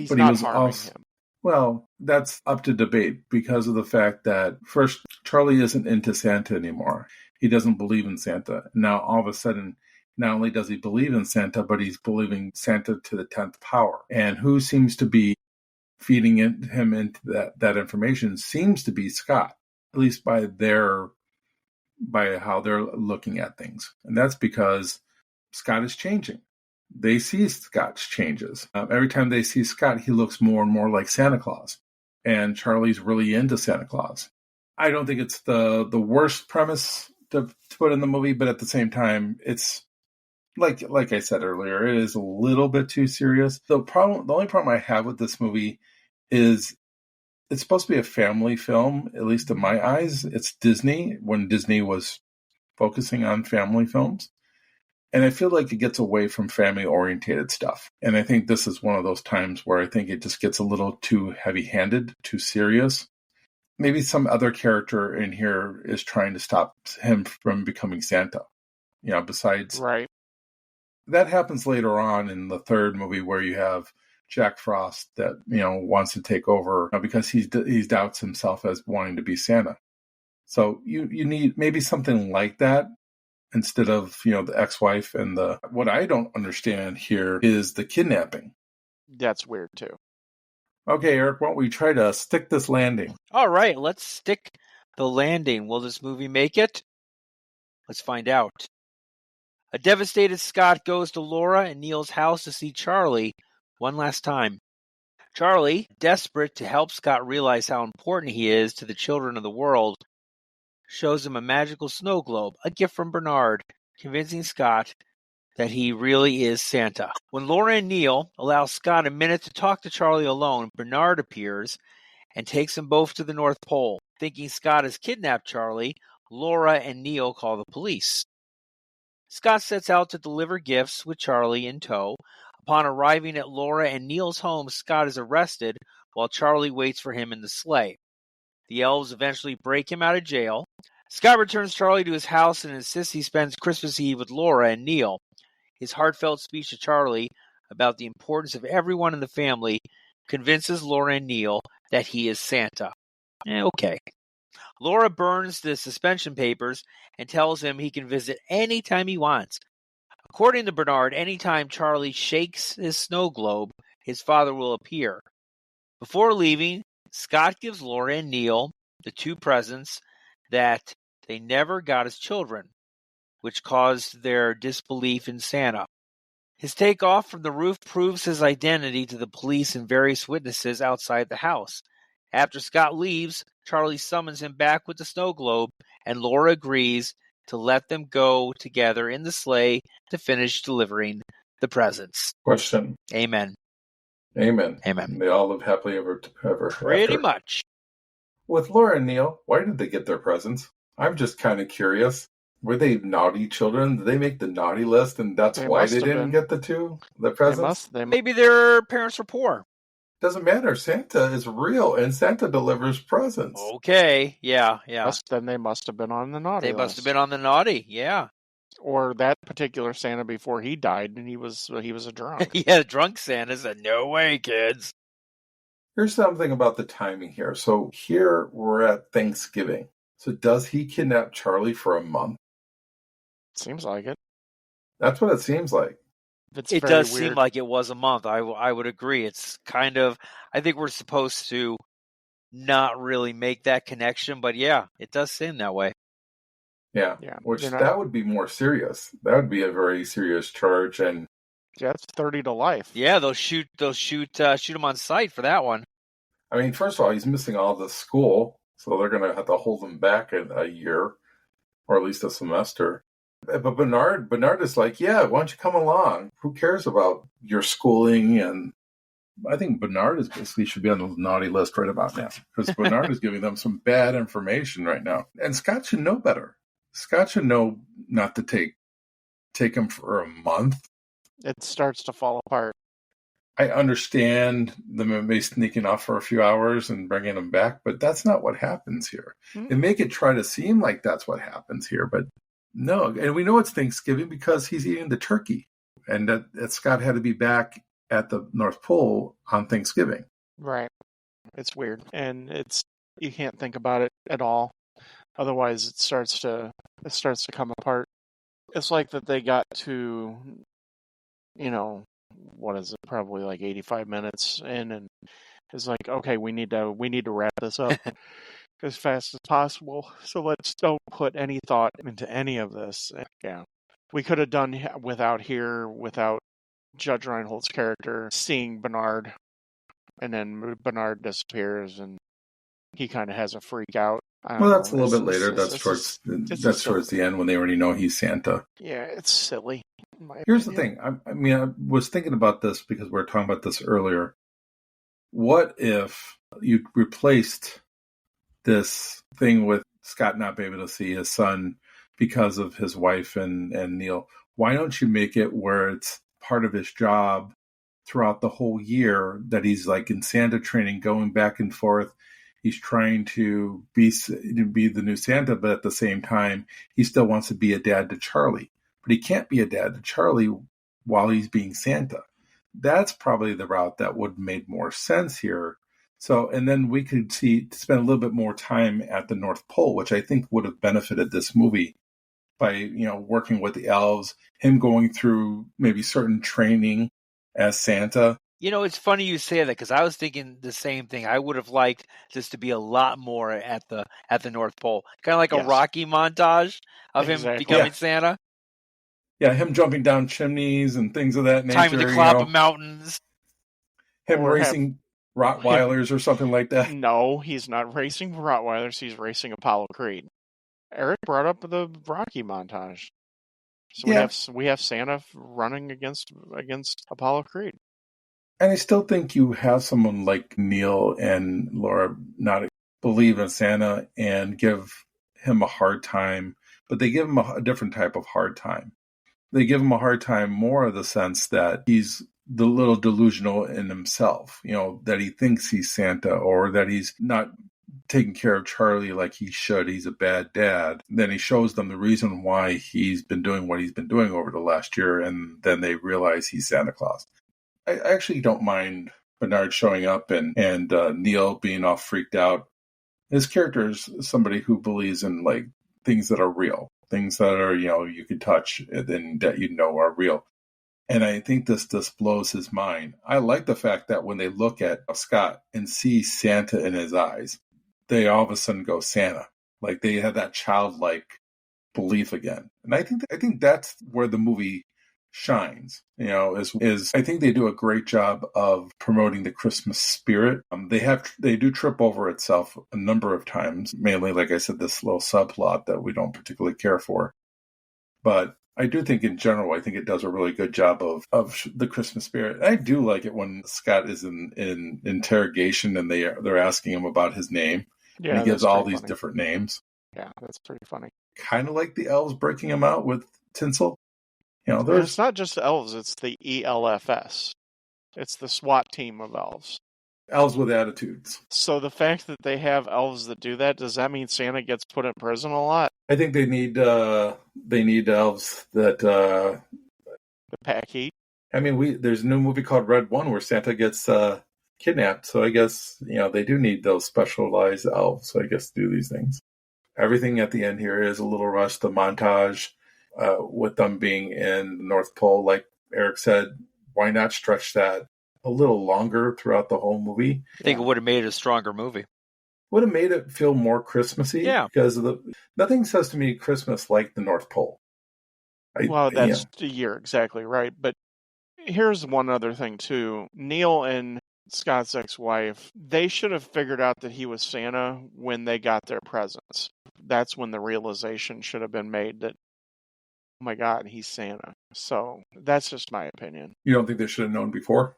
he not was harming also, him. Well, that's up to debate because of the fact that first, Charlie isn't into Santa anymore. He doesn't believe in Santa. Now, all of a sudden, not only does he believe in Santa, but he's believing Santa to the 10th power. And who seems to be feeding him into that information seems to be Scott, at least by how they're looking at things. And that's because Scott is changing. They see Scott's changes. Every time they see Scott, he looks more and more like Santa Claus. And Charlie's really into Santa Claus. I don't think it's the worst premise to put in the movie, but at the same time, it's like I said earlier, it is a little bit too serious. The only problem I have with this movie is it's supposed to be a family film, at least in my eyes. It's Disney, when Disney was focusing on family films. And I feel like it gets away from family-oriented stuff. And I think this is one of those times where I think it just gets a little too heavy-handed, too serious. Maybe some other character in here is trying to stop him from becoming Santa. Besides... Right. That happens later on in the third movie where you have Jack Frost that, wants to take over because he doubts himself as wanting to be Santa. So you need maybe something like that instead of, the ex-wife and what I don't understand here is the kidnapping. That's weird too. Okay, Eric, why don't we try to stick this landing? All right, let's stick the landing. Will this movie make it? Let's find out. A devastated Scott goes to Laura and Neil's house to see Charlie one last time. Charlie, desperate to help Scott realize how important he is to the children of the world, shows him a magical snow globe, a gift from Bernard, convincing Scott that he really is Santa. When Laura and Neil allow Scott a minute to talk to Charlie alone, Bernard appears and takes them both to the North Pole. Thinking Scott has kidnapped Charlie, Laura and Neil call the police. Scott sets out to deliver gifts with Charlie in tow. Upon arriving at Laura and Neil's home, Scott is arrested while Charlie waits for him in the sleigh. The elves eventually break him out of jail. Scott returns Charlie to his house and insists he spends Christmas Eve with Laura and Neil. His heartfelt speech to Charlie about the importance of everyone in the family convinces Laura and Neil that he is Santa. Okay. Laura burns the suspension papers and tells him he can visit anytime he wants. According to Bernard, anytime Charlie shakes his snow globe, his father will appear. Before leaving, Scott gives Laura and Neil the two presents that they never got as children, which caused their disbelief in Santa. His takeoff from the roof proves his identity to the police and various witnesses outside the house. After Scott leaves, Charlie summons him back with the snow globe, and Laura agrees to let them go together in the sleigh to finish delivering the presents. Question. Amen. Amen. Amen. They all live happily ever Pretty after. much. With Laura and Neil, why did they get their presents? I'm just kind of curious. Were they naughty children? Did they make the naughty list, and that's They why must they have didn't been. get the presents? Maybe their parents were poor. Doesn't matter. Santa is real, and Santa delivers presents. Okay. Yeah. Then they must have been on the naughty They list. must have been on the naughty. Yeah. Or that particular Santa before he died, and he was a drunk. Yeah, drunk Santa said, "No way, kids." Here's something about the timing here. So here we're at Thanksgiving. So does he kidnap Charlie for a month? Seems like it. That's what it seems like. It does seem like it was a month. I would agree. It's kind of, I think we're supposed to not really make that connection, but yeah, it does seem that way. Yeah. Which that would be more serious. That would be a very serious charge, and it's 30 to life. Yeah, they'll shoot him on sight for that one. I mean, first of all, he's missing all the school, so they're going to have to hold him back a year, or at least a semester. But Bernard is like, yeah, why don't you come along? Who cares about your schooling? And I think Bernard is basically should be on the naughty list right about now, because Bernard is giving them some bad information right now. And Scott should know better. Scott should know not to take him for a month. It starts to fall apart. I understand them maybe sneaking off for a few hours and bringing him back, but that's not what happens here. They make it try to seem like that's what happens here, but no. And we know it's Thanksgiving because he's eating the turkey, and that Scott had to be back at the North Pole on Thanksgiving. Right. It's weird, and you can't think about it at all. Otherwise, it starts to come apart. It's like that they got to, what is it? Probably like 85 minutes in, and it's like, okay, we need to wrap this up as fast as possible. So let's don't put any thought into any of this. Yeah, we could have done without Judge Reinhold's character seeing Bernard, and then Bernard disappears, and he kind of has a freak out. Well, that's a little bit later. That's towards the end when they already know he's Santa. Yeah, it's silly. Here's the thing. I was thinking about this because we were talking about this earlier. What if you replaced this thing with Scott not being able to see his son because of his wife and Neil? Why don't you make it where it's part of his job throughout the whole year that he's like in Santa training, going back and forth? He's trying to be the new Santa, but at the same time, he still wants to be a dad to Charlie. But he can't be a dad to Charlie while he's being Santa. That's probably the route that would have made more sense here. So, and then we could spend a little bit more time at the North Pole, which I think would have benefited this movie by, working with the elves, him going through maybe certain training as Santa. It's funny you say that because I was thinking the same thing. I would have liked this to be a lot more at the North Pole, kind of like a Rocky montage of him becoming Santa. Yeah, him jumping down chimneys and things of that nature. Climbing the Klapa Mountains. Him racing Rottweilers or something like that. No, he's not racing Rottweilers. He's racing Apollo Creed. Eric brought up the Rocky montage. So Yeah. we have Santa running against Apollo Creed. And I still think you have someone like Neil and Laura not believe in Santa and give him a hard time, but they give him a different type of hard time. They give him a hard time more of the sense that he's the little delusional in himself, that he thinks he's Santa or that he's not taking care of Charlie like he should. He's a bad dad. Then he shows them the reason why he's been doing what he's been doing over the last year, and then they realize he's Santa Claus. I actually don't mind Bernard showing up and Neil being all freaked out. His character is somebody who believes in like things that are real, things that are, you can touch and that are real. And I think this blows his mind. I like the fact that when they look at Scott and see Santa in his eyes, they all of a sudden go Santa. Like they have that childlike belief again. And I think that's where the movie shines, is I think they do a great job of promoting the Christmas spirit. They do trip over itself a number of times, mainly, like I said, this little subplot that we don't particularly care for. But I do think in general, I think it does a really good job of the Christmas spirit. I do like it when Scott is in interrogation and they're asking him about his name. Yeah, and he gives all these funny. different names. Yeah, that's pretty funny. Kind of like the elves breaking him out with tinsel. It's not just the elves, it's the ELFS. It's the SWAT team of elves. Elves with attitudes. So the fact that they have elves that do that, does that mean Santa gets put in prison a lot? I think they need elves that the pack heat. I mean, there's a new movie called Red One where Santa gets kidnapped. So I guess they do need those specialized elves. So I guess to do these things. Everything at the end here is a little rushed. The montage with them being in the North Pole, like Eric said, why not stretch that a little longer throughout the whole movie? I think it would have made it a stronger movie. Would have made it feel more Christmassy. Yeah. Because nothing says to me Christmas like the North Pole. You're exactly right. But here's one other thing, too. Neil and Scott's ex-wife, they should have figured out that he was Santa when they got their presents. That's when the realization should have been made that, oh my God, he's Santa. So that's just my opinion. You don't think they should have known before?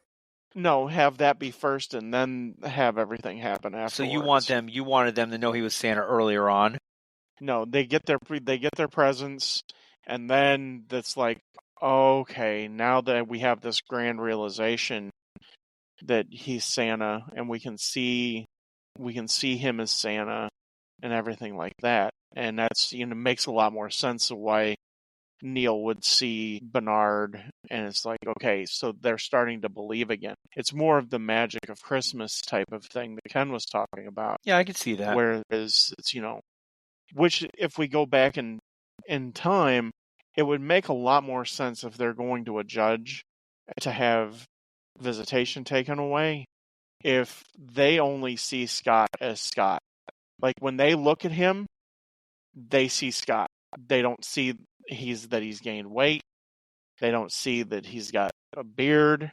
No, have that be first and then have everything happen afterwards. So you wanted them to know he was Santa earlier on? No, they get their presents, and then that's like, okay, now that we have this grand realization that he's Santa, and we can see him as Santa and everything like that, and that's makes a lot more sense of why Neil would see Bernard, and it's like, okay, so they're starting to believe again. It's more of the magic of Christmas type of thing that Ken was talking about. Yeah, I could see that. Whereas it's, which if we go back in time, it would make a lot more sense if they're going to a judge to have visitation taken away if they only see Scott as Scott. Like when they look at him, they see Scott. They don't see he's gained weight. They don't see that he's got a beard.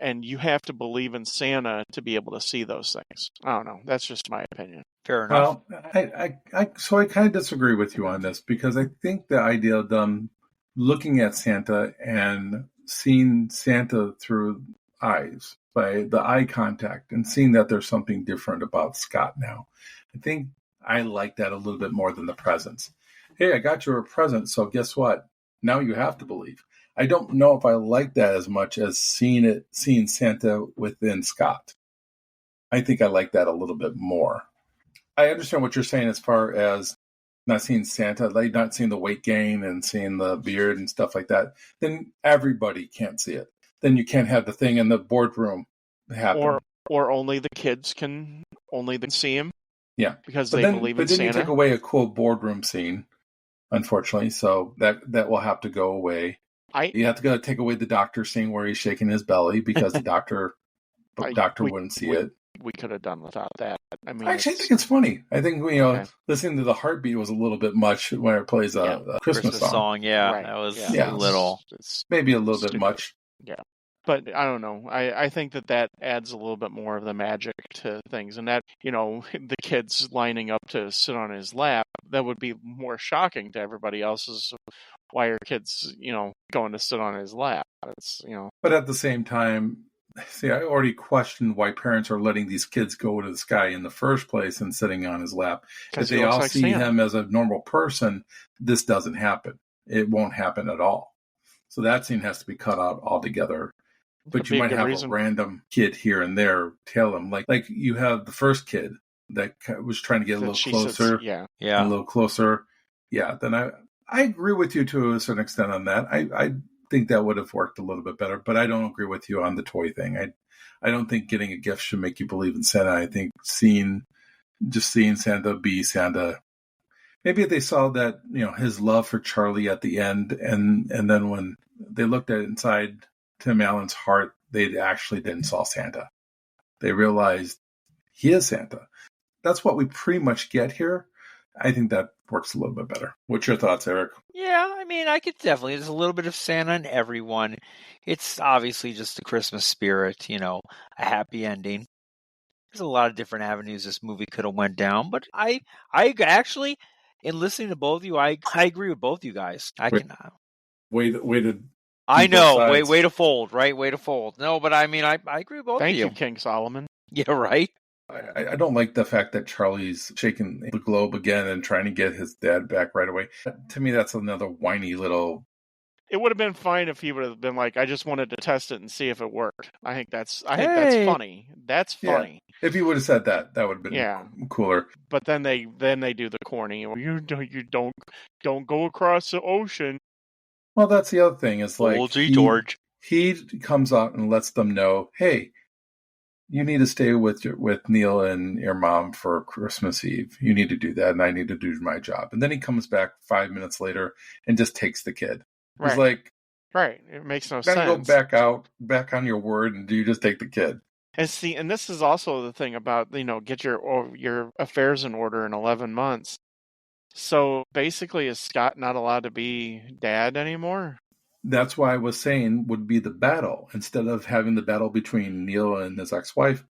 And you have to believe in Santa to be able to see those things. I don't know. That's just my opinion. Fair enough. Well, I kind of disagree with you on this because I think the idea of them looking at Santa and seeing Santa through eyes, by the eye contact, and seeing that there's something different about Scott now. I think I like that a little bit more than the presents. Hey, I got you a present, so guess what? Now you have to believe. I don't know if I like that as much as seeing Santa within Scott. I think I like that a little bit more. I understand what you're saying as far as not seeing Santa, like not seeing the weight gain and seeing the beard and stuff like that. Then everybody can't see it. Then you can't have the thing in the boardroom happen. Or only the kids can see him. Yeah, because they believe in Santa. But then you take away a cool boardroom scene, unfortunately. So that will have to go away. You have to take away the doctor scene where he's shaking his belly because the doctor wouldn't see it. We could have done without that. I mean, actually, I think it's funny. I think listening to the heartbeat was a little bit much when it plays a Christmas song. Yeah, right. That was a little, maybe a little bit much. Yeah, but I don't know. I think that adds a little bit more of the magic to things, and that the kids lining up to sit on his lap, that would be more shocking to everybody else. why are kids, going to sit on his lap? It's, But at the same time, see, I already questioned why parents are letting these kids go to this guy in the first place and sitting on his lap. If because he they looks all like see Santa. him as a normal person, this doesn't happen. It won't happen at all. So that scene has to be cut out altogether. But That'd you be a might good have reason. a random kid here and there tell him, like you have the first kid that was trying to get a that little she closer, sits- yeah. a little closer. Yeah, then I agree with you to a certain extent on that. I think that would have worked a little bit better, but I don't agree with you on the toy thing. I don't think getting a gift should make you believe in Santa. I think seeing Santa be Santa. Maybe if they saw that, his love for Charlie at the end, and then when they looked at inside Tim Allen's heart, they actually didn't saw Santa. They realized he is Santa. That's what we pretty much get here. I think that works a little bit better. What's your thoughts, Eric? Yeah, I mean, I could definitely. There's a little bit of Santa in everyone. It's obviously just the Christmas spirit, a happy ending. There's a lot of different avenues this movie could have went down, but I actually, in listening to both of you, I agree with both you guys. I Wait. can. Way to I both know, sides. way to fold, right? Way to fold. No, but I mean, I agree with both Thank of you, you. King Solomon. Yeah, right. I don't like the fact that Charlie's shaking the globe again and trying to get his dad back right away. To me, that's another whiny little. It would have been fine if he would have been like, I just wanted to test it and see if it worked. I think that's Hey. funny. That's Yeah. funny. If you would have said that would have been cooler. But then they do the corny. You don't go across the ocean. Well, that's the other thing. Is like George. he comes out and lets them know, hey, you need to stay with Neil and your mom for Christmas Eve. You need to do that, and I need to do my job. And then he comes back 5 minutes later and just takes the kid. Right. He's like, right. It makes no then sense. go back on your word, and do you just take the kid? And this is also the thing about, get your affairs in order in 11 months. So basically, is Scott not allowed to be dad anymore? That's why I was saying would be the battle. Instead of having the battle between Neil and his ex-wife,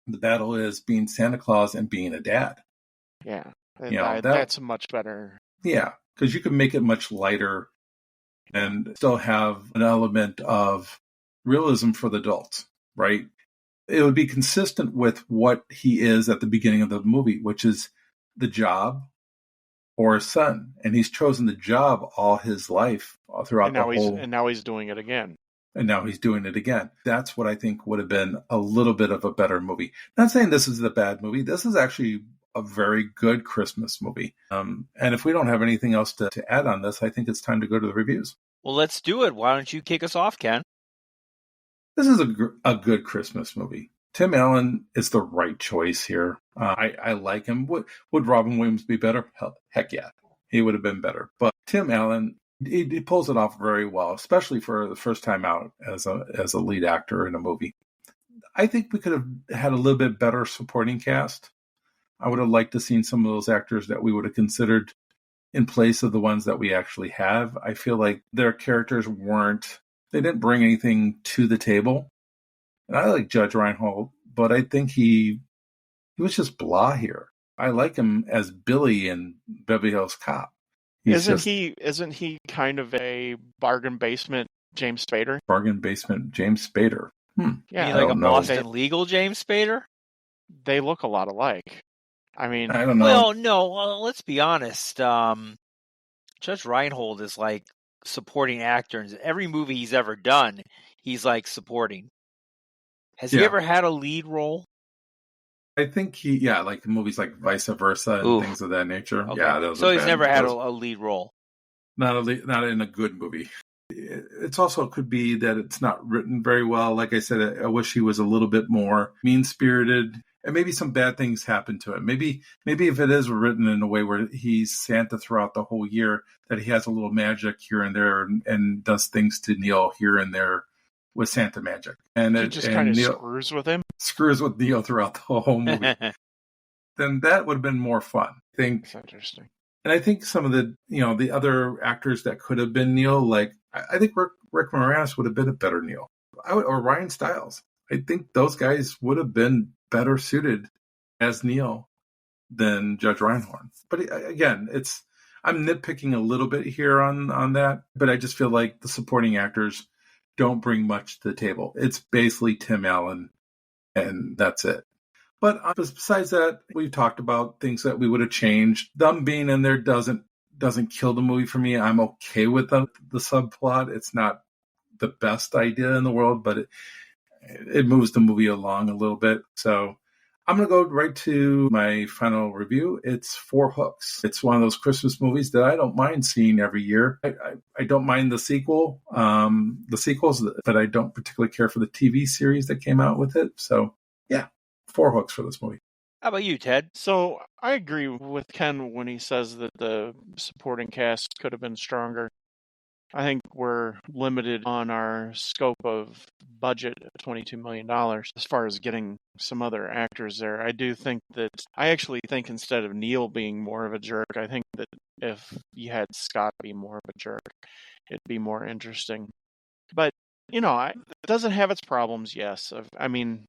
the battle is being Santa Claus and being a dad. Yeah. That's much better. Yeah, because you can make it much lighter and still have an element of realism for the adults, right? It would be consistent with what he is at the beginning of the movie, which is the job or his son. And he's chosen the job all his life throughout And now he's doing it again. And now he's doing it again. That's what I think would have been a little bit of a better movie. Not saying this is a bad movie. This is actually a very good Christmas movie. And if we don't have anything else to add on this, I think it's time to go to the reviews. Well, let's do it. Why don't you kick us off, Ken? This is a good Christmas movie. Tim Allen is the right choice here. I like him. Would Robin Williams be better? Heck yeah. He would have been better. But Tim Allen, he pulls it off very well, especially for the first time out as a lead actor in a movie. I think we could have had a little bit better supporting cast. I would have liked to have seen some of those actors that we would have considered in place of the ones that we actually have. I feel like their characters they didn't bring anything to the table. And I like Judge Reinhold, but I think he was just blah here. I like him as Billy in Beverly Hills Cop. Isn't he kind of a bargain basement James Spader? Bargain basement James Spader. Yeah, you mean like a Boston Legal James Spader? They look a lot alike. I mean, I don't know. Well, no. Well, let's be honest. Judge Reinhold is like supporting actor in every movie he's ever done. He's like supporting. Has he ever had a lead role? I think like movies like Vice Versa and things of that nature. Okay. Yeah, those so are he's bad. never had a lead role. Not in a good movie. It's also could be that it's not written very well. Like I said, I wish he was a little bit more mean-spirited, and maybe some bad things happen to him. Maybe if it is written in a way where he's Santa throughout the whole year, that he has a little magic here and there and does things to Neil here and there with Santa magic. And he just kind of screws with him. Screws with Neil throughout the whole movie. Then that would have been more fun. I think. That's interesting. And I think some of the other actors that could have been Neil, like I think Rick Moranis would have been a better Neil, or Ryan Stiles. I think those guys would have been better suited as Neil than Judge Reinhold. But again, I'm nitpicking a little bit here on that, but I just feel like the supporting actors don't bring much to the table. It's basically Tim Allen, and that's it. But besides that, we've talked about things that we would have changed. Them being in there doesn't kill the movie for me. I'm okay with the subplot. It's not the best idea in the world, but it moves the movie along a little bit. So I'm going to go right to my final review. It's Four Hooks. It's one of those Christmas movies that I don't mind seeing every year. I don't mind the sequels, but I don't particularly care for the TV series that came out with it. So yeah, Four Hooks for this movie. How about you, Ted? So I agree with Ken when he says that the supporting cast could have been stronger. I think we're limited on our scope of budget of $22 million as far as getting some other actors there. I actually think instead of Neil being more of a jerk, I think that if you had Scott be more of a jerk, it'd be more interesting. But, it doesn't have its problems, yes. I mean,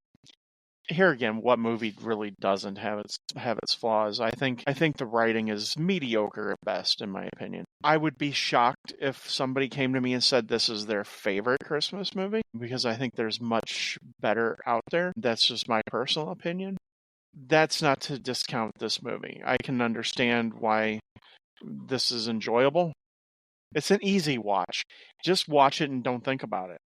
here again, what movie really doesn't have its flaws? I think the writing is mediocre at best, in my opinion. I would be shocked if somebody came to me and said this is their favorite Christmas movie, because I think there's much better out there. That's just my personal opinion. That's not to discount this movie. I can understand why this is enjoyable. It's an easy watch. Just watch it and don't think about it.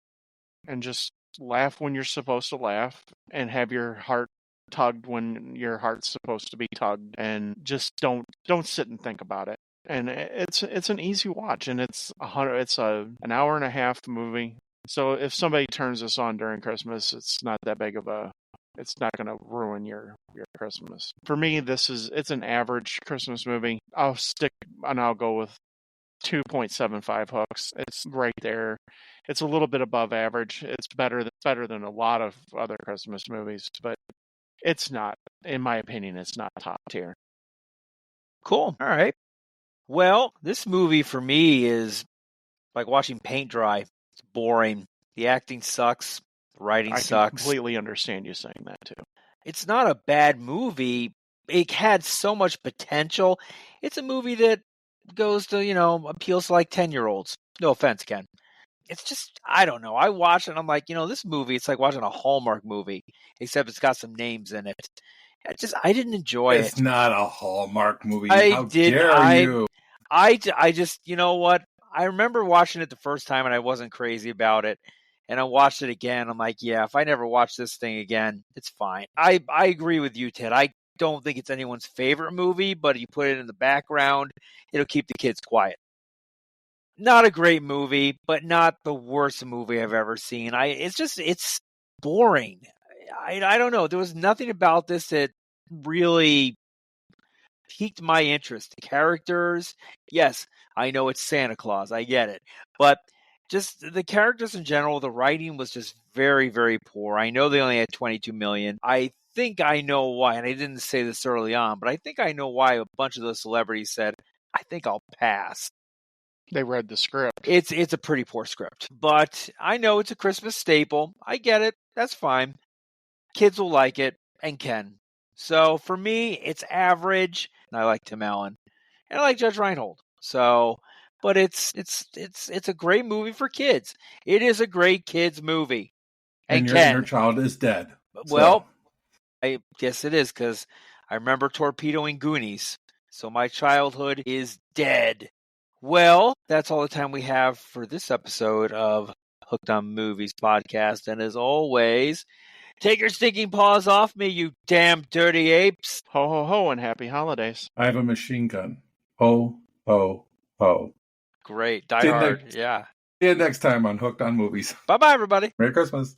And just laugh when you're supposed to laugh, and have your heart tugged when your heart's supposed to be tugged, and just don't sit and think about it. And it's an easy watch, and it's an hour and a half movie. So if somebody turns this on during Christmas, it's not that big of it's not going to ruin your Christmas. For me, it's an average Christmas movie. I'll go with 2.75 hooks. It's right there. It's a little bit above average. It's better than a lot of other Christmas movies, but it's not, in my opinion, it's not top tier. Cool. All right. Well, this movie for me is like watching paint dry. It's boring. The acting sucks. The writing sucks. I completely understand you saying that too. It's not a bad movie. It had so much potential. It's a movie that goes to, appeals to like 10-year-olds. No offense, Ken. It's just, I don't know. I watch it and I'm like, this movie, it's like watching a Hallmark movie, except it's got some names in it. I didn't enjoy it. It's not a Hallmark movie. How dare you? I just, you know what? I remember watching it the first time and I wasn't crazy about it. And I watched it again. I'm like, yeah, if I never watch this thing again, it's fine. I agree with you, Ted. I don't think it's anyone's favorite movie, but if you put it in the background, it'll keep the kids quiet. Not a great movie, but not the worst movie I've ever seen. It's boring. I don't know. There was nothing about this that really piqued my interest. The characters, yes, I know it's Santa Claus. I get it. But just the characters in general, the writing was just very, very poor. I know they only had $22 million. I think I know why, and I didn't say this early on, but I think I know why a bunch of those celebrities said, I think I'll pass. They read the script. It's a pretty poor script, but I know it's a Christmas staple. I get it. That's fine. Kids will like it and can. So for me, it's average. And I like Tim Allen, and I like Judge Reinhold. So, but it's a great movie for kids. It is a great kids movie. And your child is dead. Well, I guess it is, because I remember torpedoing Goonies. So my childhood is dead. Well, that's all the time we have for this episode of Hooked on Movies podcast. And as always, take your stinking paws off me, you damn dirty apes. Ho, ho, ho, and happy holidays. I have a machine gun. Ho, ho, ho. Great. Die Hard. Yeah. See you next time on Hooked on Movies. Bye-bye, everybody. Merry Christmas.